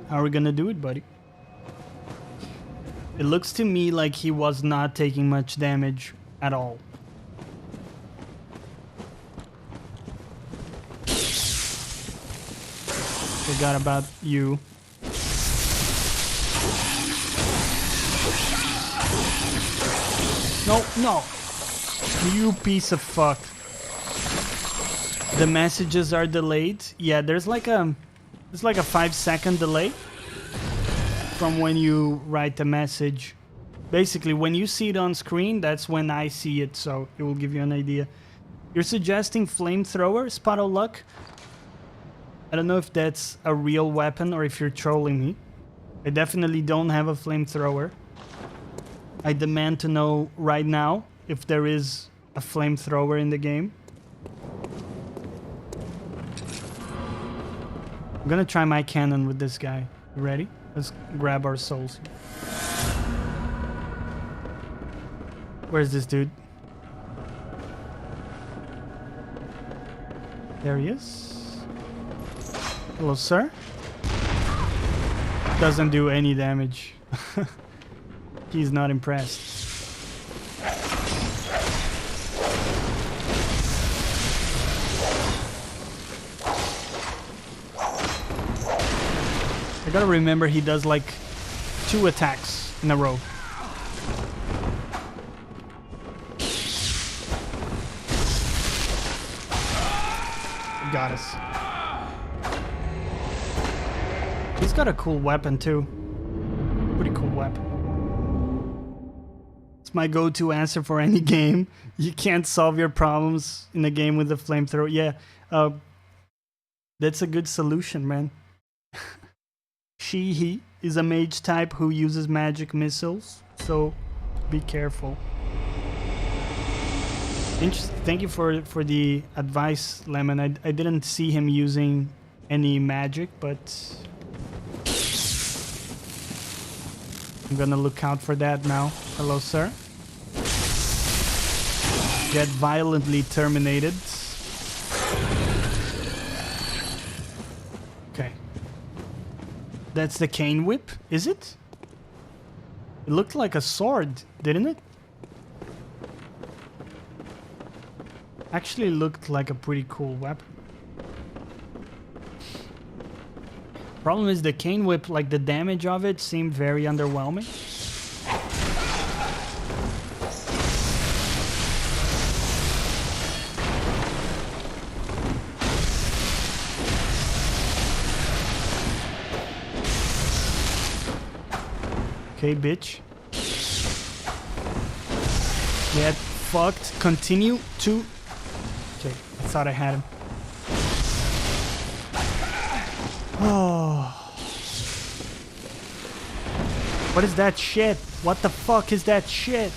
How are we gonna do it, buddy? It looks to me like he was not taking much damage at all. Forgot about you. No, no! You piece of fuck. The messages are delayed. Yeah, there's like a 5-second delay from when you write the message. Basically, when you see it on screen, that's when I see it, so it will give you an idea. You're suggesting flamethrower, Spot of Luck? I don't know if that's a real weapon or if you're trolling me. I definitely don't have a flamethrower. I demand to know right now if there is a flamethrower in the game. I'm gonna try my cannon with this guy. You ready? Let's grab our souls. Where's this dude? There he is. Hello, sir. Doesn't do any damage. He's not impressed. I gotta remember he does like 2 attacks in a row. Got us. He's got a cool weapon too. Pretty cool weapon. It's my go-to answer for any game. You can't solve your problems in a game with a flamethrower. Yeah, that's a good solution, man. He is a mage type who uses magic missiles, so be careful. Interesting. Thank you for the advice, Lemon. I didn't see him using any magic, but I'm gonna look out for that now. Hello, sir. Get violently terminated. Okay. That's the cane whip, is it? It looked like a sword, didn't it? Actually looked like a pretty cool weapon. Problem is the cane whip, like the damage of it seemed very underwhelming. Okay, bitch. Get fucked. Continue to... Okay, I thought I had him. Oh. What is that shit? What the fuck is that shit?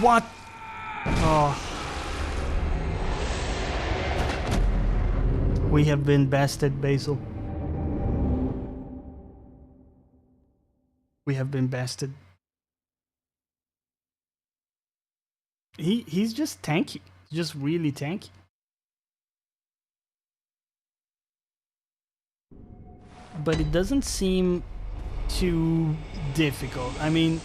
What? Oh. We have been bested, Basil. We have been bested. He's just tanky. Just really tanky. But it doesn't seem too difficult. I mean,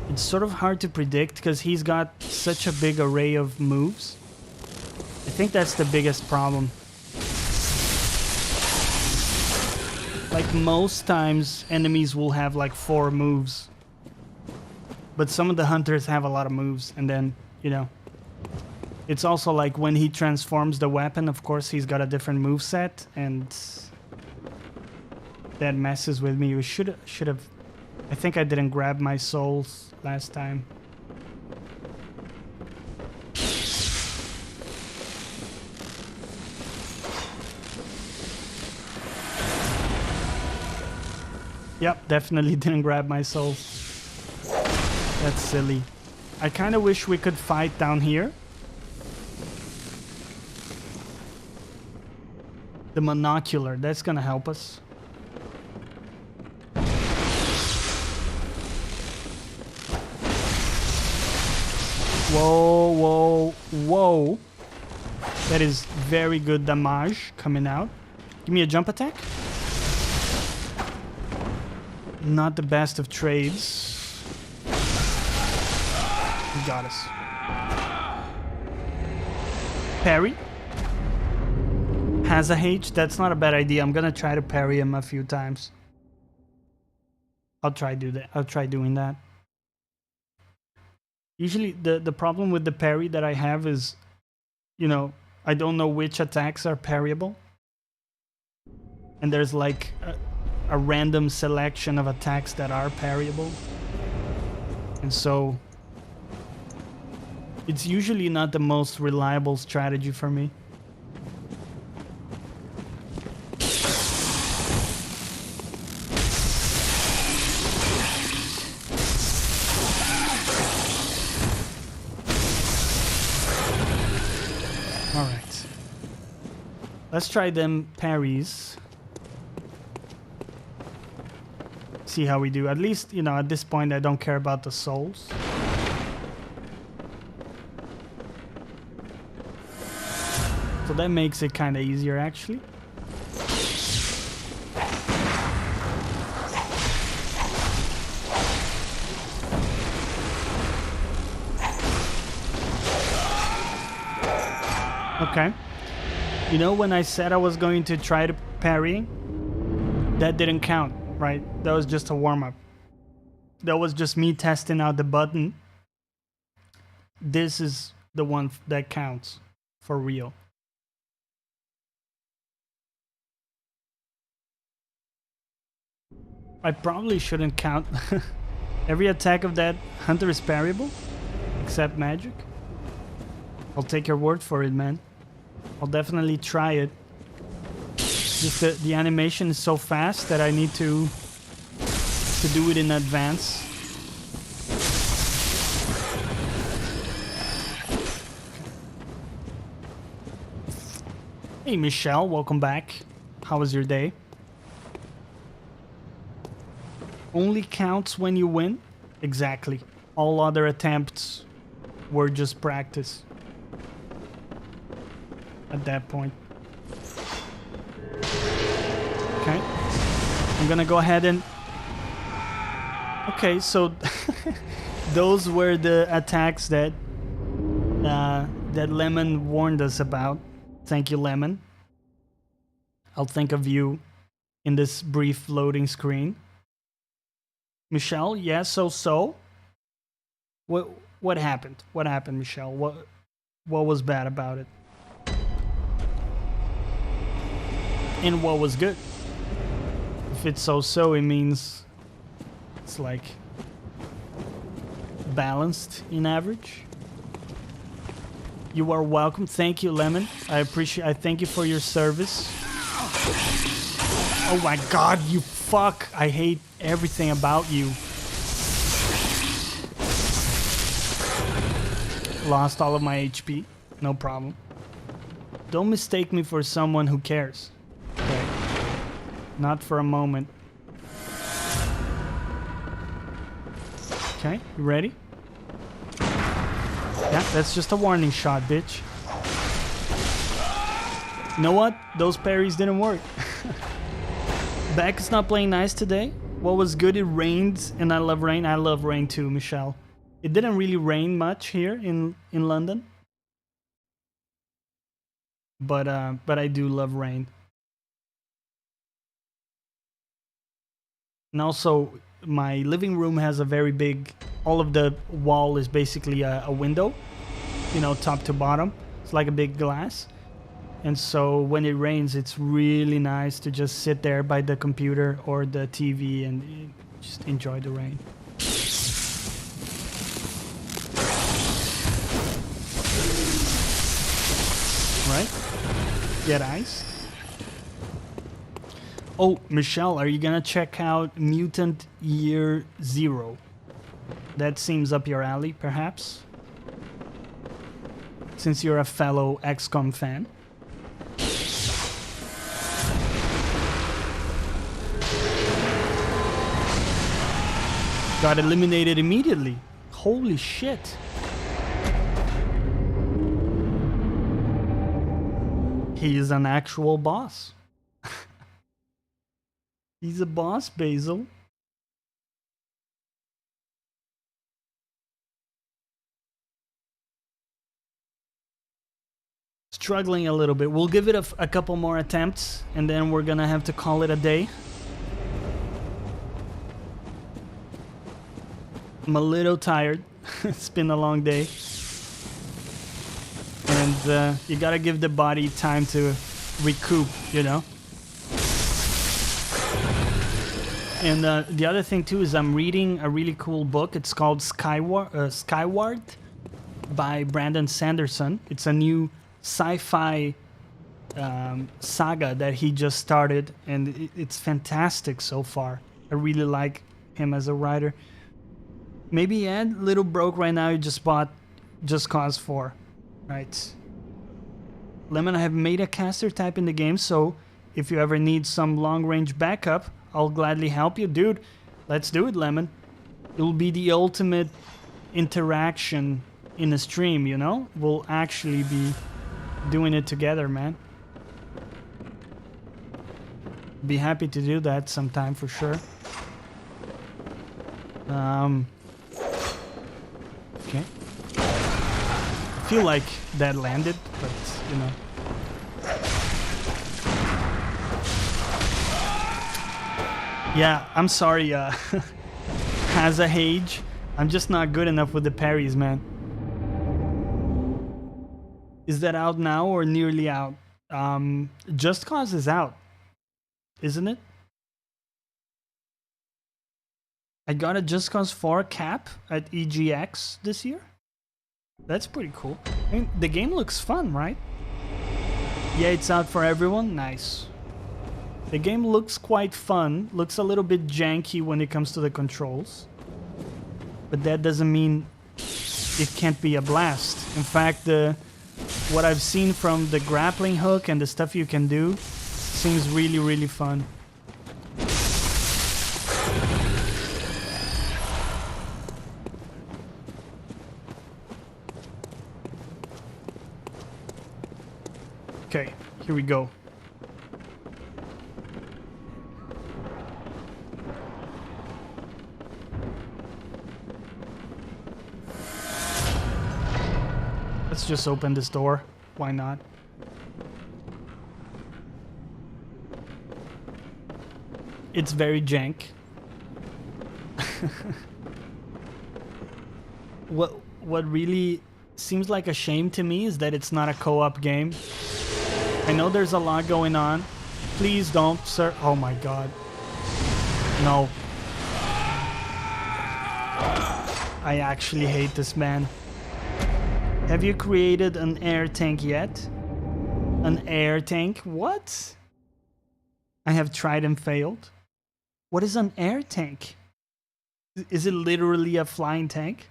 it's sort of hard to predict because he's got such a big array of moves. I think that's the biggest problem. Like most times, enemies will have like 4 moves. But some of the hunters have a lot of moves, and then, you know. It's also like when he transforms the weapon, of course, he's got a different move set, and that messes with me. We should have... I think I didn't grab my souls last time. Yep, definitely didn't grab my souls. That's silly. I kind of wish we could fight down here. The monocular, that's gonna help us. Whoa, whoa, whoa. That is very good damage coming out. Give me a jump attack. Not the best of trades. He got us. Parry. Has a H. That's not a bad idea. I'm gonna try to parry him a few times. I'll try doing that. Usually the problem with the parry that I have is, you know, I don't know which attacks are parryable. And there's like a random selection of attacks that are parryable. And so it's usually not the most reliable strategy for me. Let's try them parries. See how we do. At least, you know, at this point I don't care about the souls. So that makes it kind of easier actually. Okay. You know, when I said I was going to try to parry, that didn't count, right? That was just a warm-up. That was just me testing out the button. This is the one that counts for real. I probably shouldn't count. Every attack of that hunter is parryable, except magic. I'll take your word for it, man. I'll definitely try it. Just the animation is so fast that I need to do it in advance. Hey Michelle, welcome back. How was your day? Only counts when you win? Exactly. All other attempts were just practice. At that point. Okay. I'm gonna go ahead and... Okay, so those were the attacks that that Lemon warned us about. Thank you, Lemon. I'll think of you in this brief loading screen. Michelle, yeah, so? What happened? What happened, Michelle? What was bad about it? And what was good? If it's so, it means it's like balanced in average. You are welcome. Thank you, Lemon. I thank you for your service. Oh my god, you fuck. I hate everything about you. Lost all of my HP. No problem. Don't mistake me for someone who cares. Okay. Not for a moment. Okay, you ready? Yeah, that's just a warning shot, bitch. You know what? Those parries didn't work. Beck is not playing nice today. What was good? It rained, and I love rain. I love rain too, Michelle. It didn't really rain much here in London. But I do love rain. And also, my living room has a very big... All of the wall is basically a window. You know, top to bottom. It's like a big glass. And so when it rains, it's really nice to just sit there by the computer or the TV and just enjoy the rain. Right? Get iced. Oh, Michelle, are you gonna check out Mutant Year Zero? That seems up your alley, perhaps? Since you're a fellow XCOM fan. Got eliminated immediately. Holy shit. He is an actual boss. He's a boss, Basil. Struggling a little bit. We'll give it a couple more attempts, and then we're gonna have to call it a day. I'm a little tired. It's been a long day. And you gotta give the body time to recoup, you know? And the other thing too is I'm reading a really cool book. It's called Skyward by Brandon Sanderson. It's a new sci-fi saga that he just started, and it's fantastic so far. I really like him as a writer. Maybe Ed, little broke right now. You just bought Just Cause 4, right? Lemon, I have made a caster type in the game, so if you ever need some long-range backup, I'll gladly help you. Dude, let's do it, Lemon. It'll be the ultimate interaction in a stream, you know? We'll actually be doing it together, man. Be happy to do that sometime for sure. Okay. I feel like that landed, but you know. Yeah, I'm sorry, as a Hage. I'm just not good enough with the parries, man. Is that out now or nearly out? Just Cause is out, isn't it? I got a Just Cause 4 cap at EGX this year. That's pretty cool. I mean, the game looks fun, right? Yeah, it's out for everyone. Nice. The game looks quite fun. Looks a little bit janky when it comes to the controls. But that doesn't mean it can't be a blast. In fact, what I've seen from the grappling hook and the stuff you can do seems really, really fun. Okay, here we go. Let's just open this door. Why not? It's very jank. What really seems like a shame to me is that it's not a co-op game. I know there's a lot going on. Please don't, sir. Oh my god. No. I actually hate this man. Have you created an air tank yet? An air tank? What? I have tried and failed. What is an air tank? Is it literally a flying tank?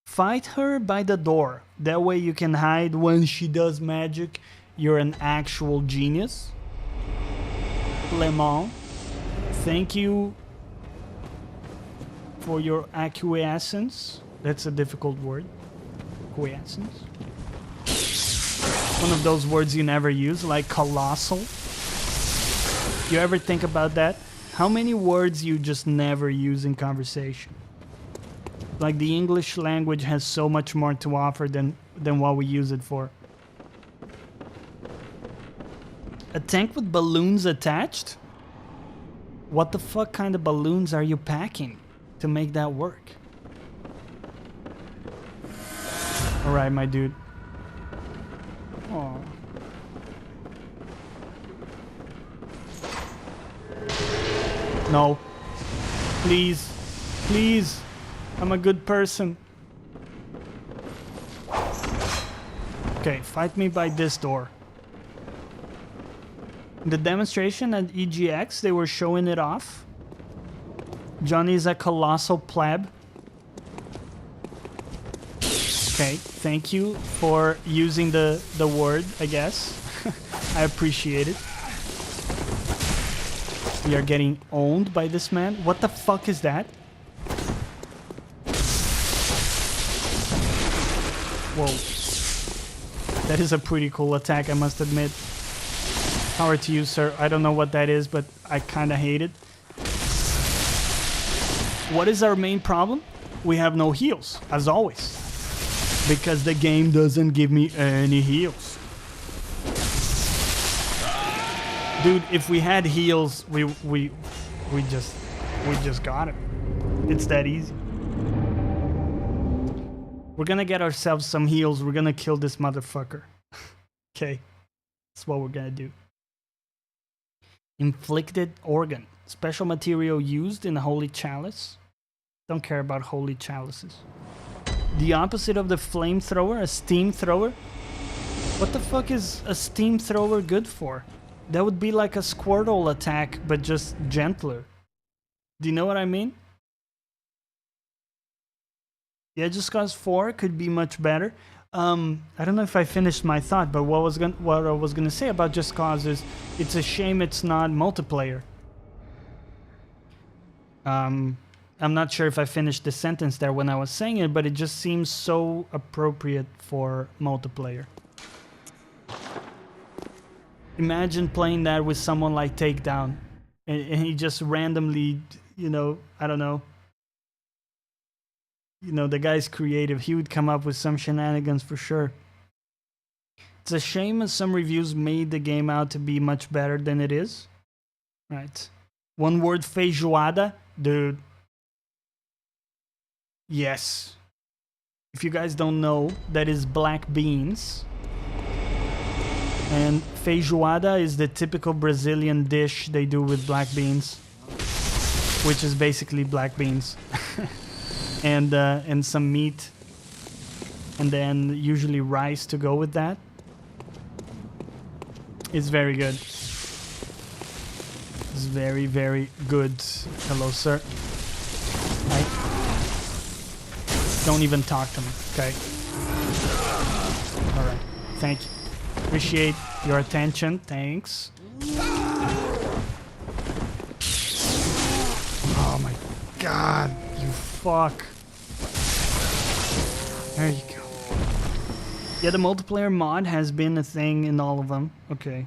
Fight her by the door. That way you can hide when she does magic. You're an actual genius. Lemon, thank you for your acquiescence. That's a difficult word. Acquiescence. One of those words you never use, like colossal. You ever think about that? How many words you just never use in conversation? Like the English language has so much more to offer than what we use it for. A tank with balloons attached? What the fuck kind of balloons are you packing to make that work? Alright, my dude. Aww. No. Please. Please. I'm a good person. Okay, fight me by this door. The demonstration at EGX, they were showing it off. Jonny is a colossal pleb. Okay, thank you for using the word, I guess. I appreciate it. We are getting owned by this man. What the fuck is that? Whoa. That is a pretty cool attack, I must admit. Power to you, sir. I don't know what that is, but I kind of hate it. What is our main problem? We have no heals, as always. Because the game doesn't give me any heals. Dude, if we had heals, we just got it. It's that easy. We're gonna get ourselves some heals. We're gonna kill this motherfucker. Okay. That's what we're gonna do. Inflicted organ. Special material used in a holy chalice. Don't care about holy chalices. The opposite of the flamethrower, a steam thrower. What the fuck is a steam thrower good for? That would be like a Squirtle attack, but just gentler. Do you know what I mean? Yeah, Just Cause 4 could be much better. I don't know if I finished my thought, but what I was gonna say about Just Cause is it's a shame it's not multiplayer. I'm not sure if I finished the sentence there when I was saying it, but it just seems so appropriate for multiplayer. Imagine playing that with someone like Takedown, and he just randomly, you know, I don't know. You know, the guy's creative. He would come up with some shenanigans for sure. It's a shame as some reviews made the game out to be much better than it is. Right. One word, feijoada. Dude. Yes. If you guys don't know, that is black beans. And feijoada is the typical Brazilian dish they do with black beans. Which is basically black beans. And some meat. And then usually rice to go with that. It's very good. It's very, very good. Hello, sir. Hi. Don't even talk to me, okay? Alright. Thank you. Appreciate your attention. Thanks. Oh my god. You fuck. There you go. Yeah, the multiplayer mod has been a thing in all of them. Okay.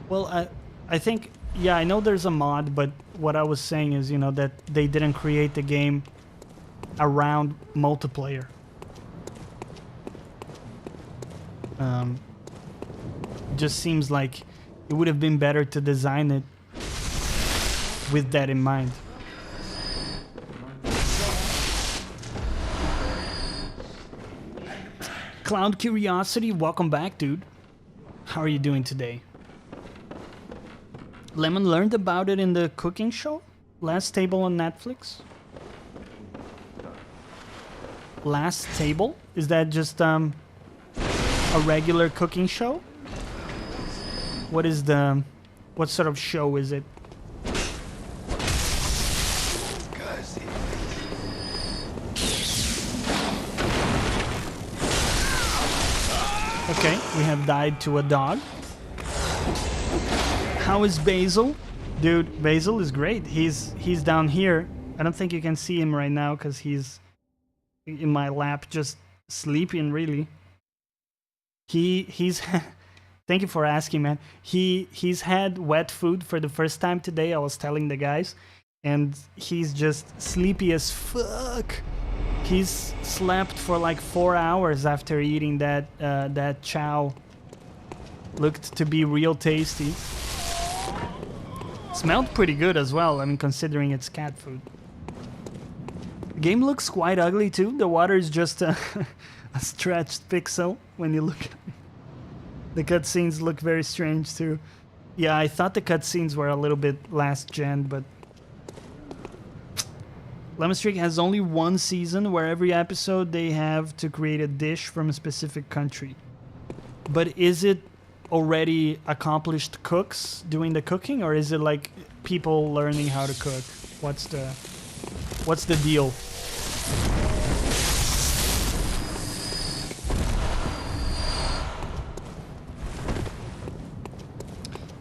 Well, I think, yeah, I know there's a mod, but what I was saying is, you know, that they didn't create the game around multiplayer. Just seems like it would have been better to design it with that in mind. Cloud Curiosity, welcome back, dude. How are you doing today? Lemon learned about it in the cooking show? Last Table on Netflix? Last Table? Is that just a regular cooking show? What is what sort of show is it? Okay, we have died to a dog. How is Basil? Dude, Basil is great. He's down here. I don't think you can see him right now because he's in my lap just sleeping, really. He's thank you for asking, man. He's had wet food for the first time today, I was telling the guys, and he's just sleepy as fuck. He's slept for like 4 hours after eating that chow. Looked to be real tasty. Smelled pretty good as well, I mean, considering it's cat food. The game looks quite ugly too. The water is just a stretched pixel when you look at it. The cutscenes look very strange too. Yeah, I thought the cutscenes were a little bit last gen, but Lemon Streak has only one season where every episode they have to create a dish from a specific country. But is it already accomplished cooks doing the cooking, or is it like people learning how to cook? What's the deal?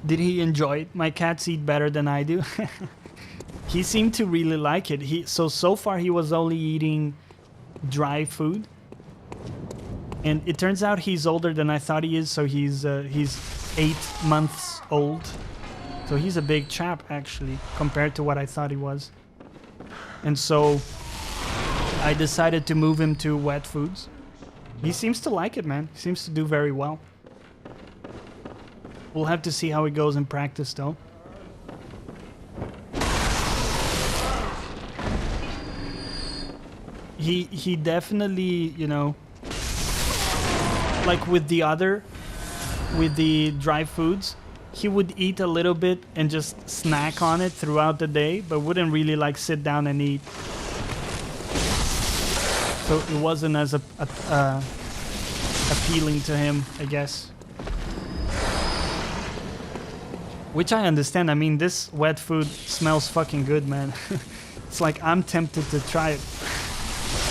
Did he enjoy it? My cats eat better than I do. He seemed to really like it. So far he was only eating dry food. And it turns out he's older than I thought he is, so he's 8 months old. So he's a big chap, actually, compared to what I thought he was. And so I decided to move him to wet foods. He seems to like it, man. He seems to do very well. We'll have to see how it goes in practice, though. He definitely, you know, like with the dry foods, he would eat a little bit and just snack on it throughout the day, but wouldn't really like sit down and eat. So it wasn't as appealing to him, I guess. Which I understand. I mean, this wet food smells fucking good, man. It's like I'm tempted to try it.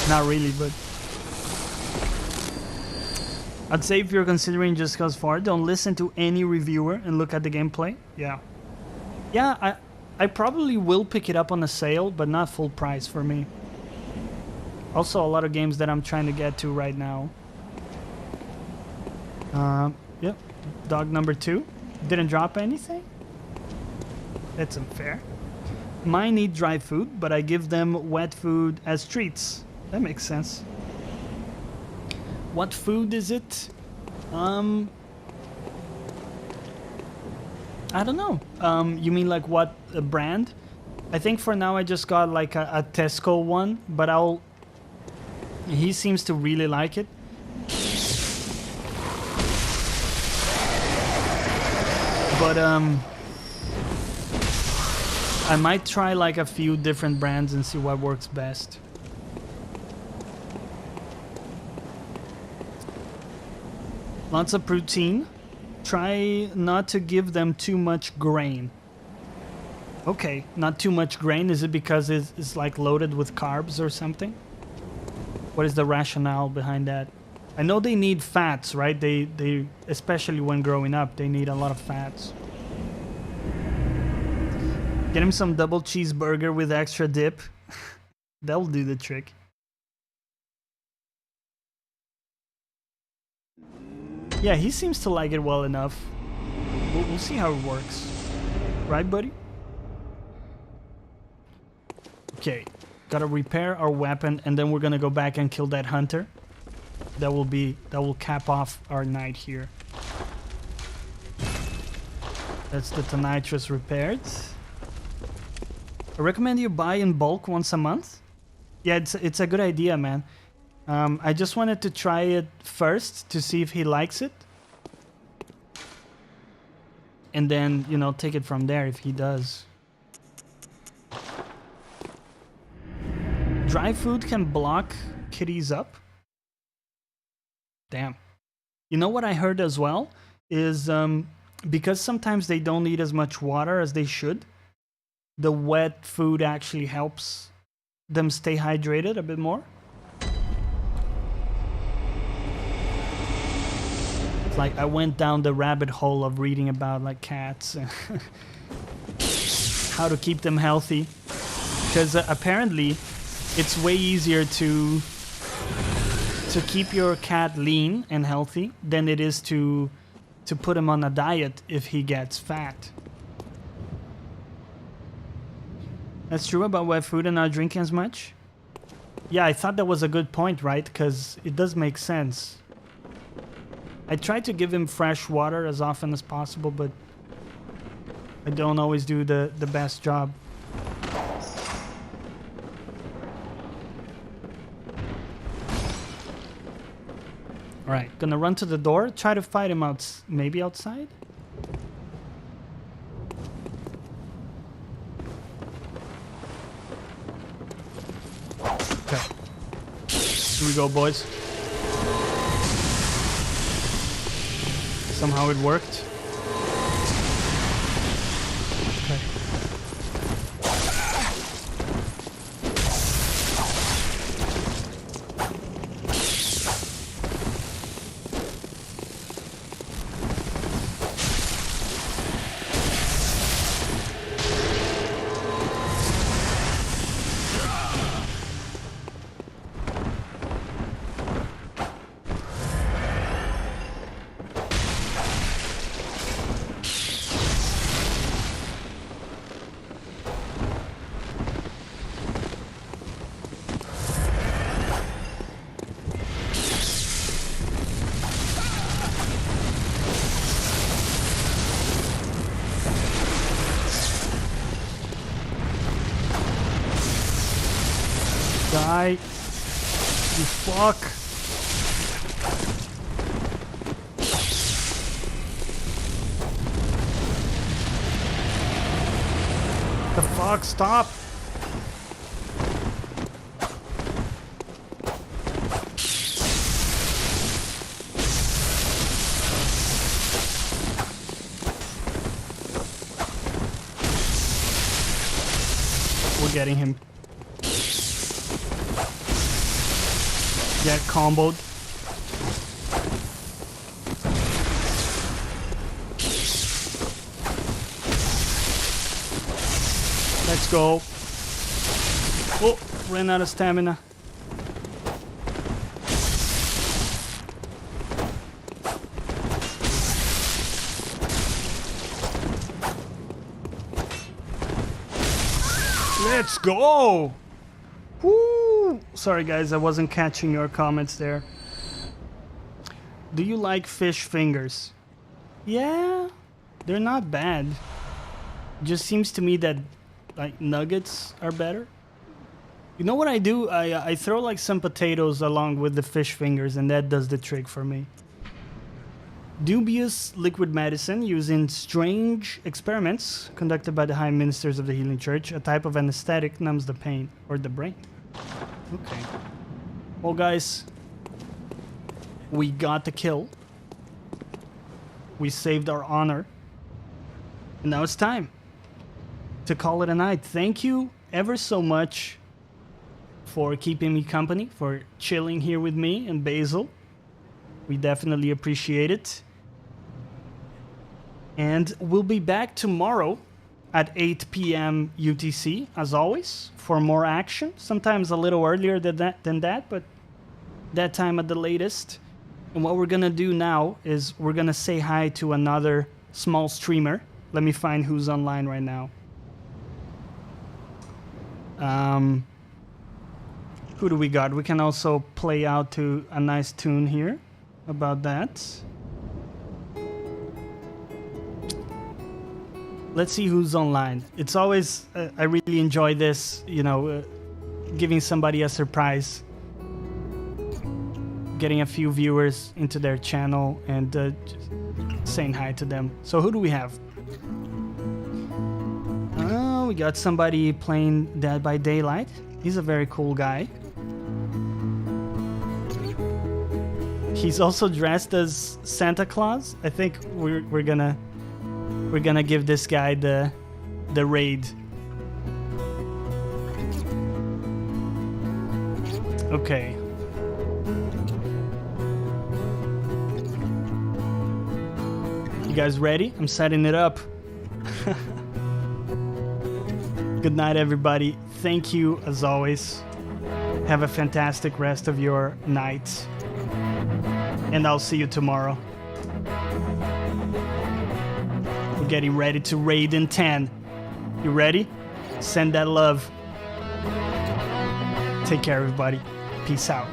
Not really, but I'd say if you're considering just cause far, don't listen to any reviewer and look at the gameplay. Yeah. Yeah, I probably will pick it up on a sale, but not full price for me. Also, a lot of games that I'm trying to get to right now. Yep. Dog number 2. Didn't drop anything? That's unfair. Mine need dry food, but I give them wet food as treats. That makes sense. What food is it? I don't know. You mean like what brand? I think for now I just got like a Tesco one, but he seems to really like it. But I might try like a few different brands and see what works best. Lots of protein. Try not to give them too much grain. Okay, not too much grain. Is it because it's like loaded with carbs or something? What is the rationale behind that? I know they need fats, right? They especially when growing up, they need a lot of fats. Get him some double cheeseburger with extra dip. That'll do the trick. Yeah, he seems to like it well enough. We'll see how it works. Right, buddy? Okay. Gotta repair our weapon, and then we're gonna go back and kill that hunter. That will cap off our night here. That's the Tonitrus repaired. I recommend you buy in bulk once a month. Yeah, it's a good idea, man. I just wanted to try it first to see if he likes it. And then, you know, take it from there if he does. Dry food can block kitties up. Damn. You know what I heard as well? Is because sometimes they don't need as much water as they should. The wet food actually helps them stay hydrated a bit more. It's like I went down the rabbit hole of reading about like cats and how to keep them healthy. Because apparently it's way easier to keep your cat lean and healthy than it is to put him on a diet if he gets fat. That's true about wet food and not drinking as much. Yeah, I thought that was a good point, right? Because it does make sense. I try to give him fresh water as often as possible, but I don't always do the best job. Alright, gonna run to the door, try to fight him maybe outside? Okay. Here we go, boys. Somehow it worked. Okay. Die. You fuck. The fuck? Stop. We're getting him. Get comboed. Let's go. Oh, ran out of stamina. Let's go! Woo! Sorry guys, I wasn't catching your comments there. Do you like fish fingers? Yeah, they're not bad. Just seems to me that like nuggets are better. You know what I do? I throw like some potatoes along with the fish fingers, and that does the trick for me. Dubious liquid medicine used in strange experiments conducted by the high ministers of the healing church. A type of anesthetic numbs the pain or the brain. Okay. Well, guys, we got the kill. We saved our honor. And now it's time to call it a night. Thank you ever so much for keeping me company, for chilling here with me and Basil. We definitely appreciate it. And we'll be back tomorrow at 8 p.m. UTC, as always, for more action. Sometimes a little earlier than that, but that time at the latest. And what we're gonna do now is we're gonna say hi to another small streamer. Let me find who's online right now. Who do we got? We can also play out to a nice tune here about that. Let's see who's online. It's always, I really enjoy this, you know, giving somebody a surprise. Getting a few viewers into their channel and just saying hi to them. So who do we have? Oh, we got somebody playing Dead by Daylight. He's a very cool guy. He's also dressed as Santa Claus. I think we're gonna give this guy the raid. Okay. You guys ready? I'm setting it up. Good night, everybody. Thank you, as always. Have a fantastic rest of your night. And I'll see you tomorrow. We're getting ready to raid in 10. You ready? Send that love. Take care, everybody. Peace out.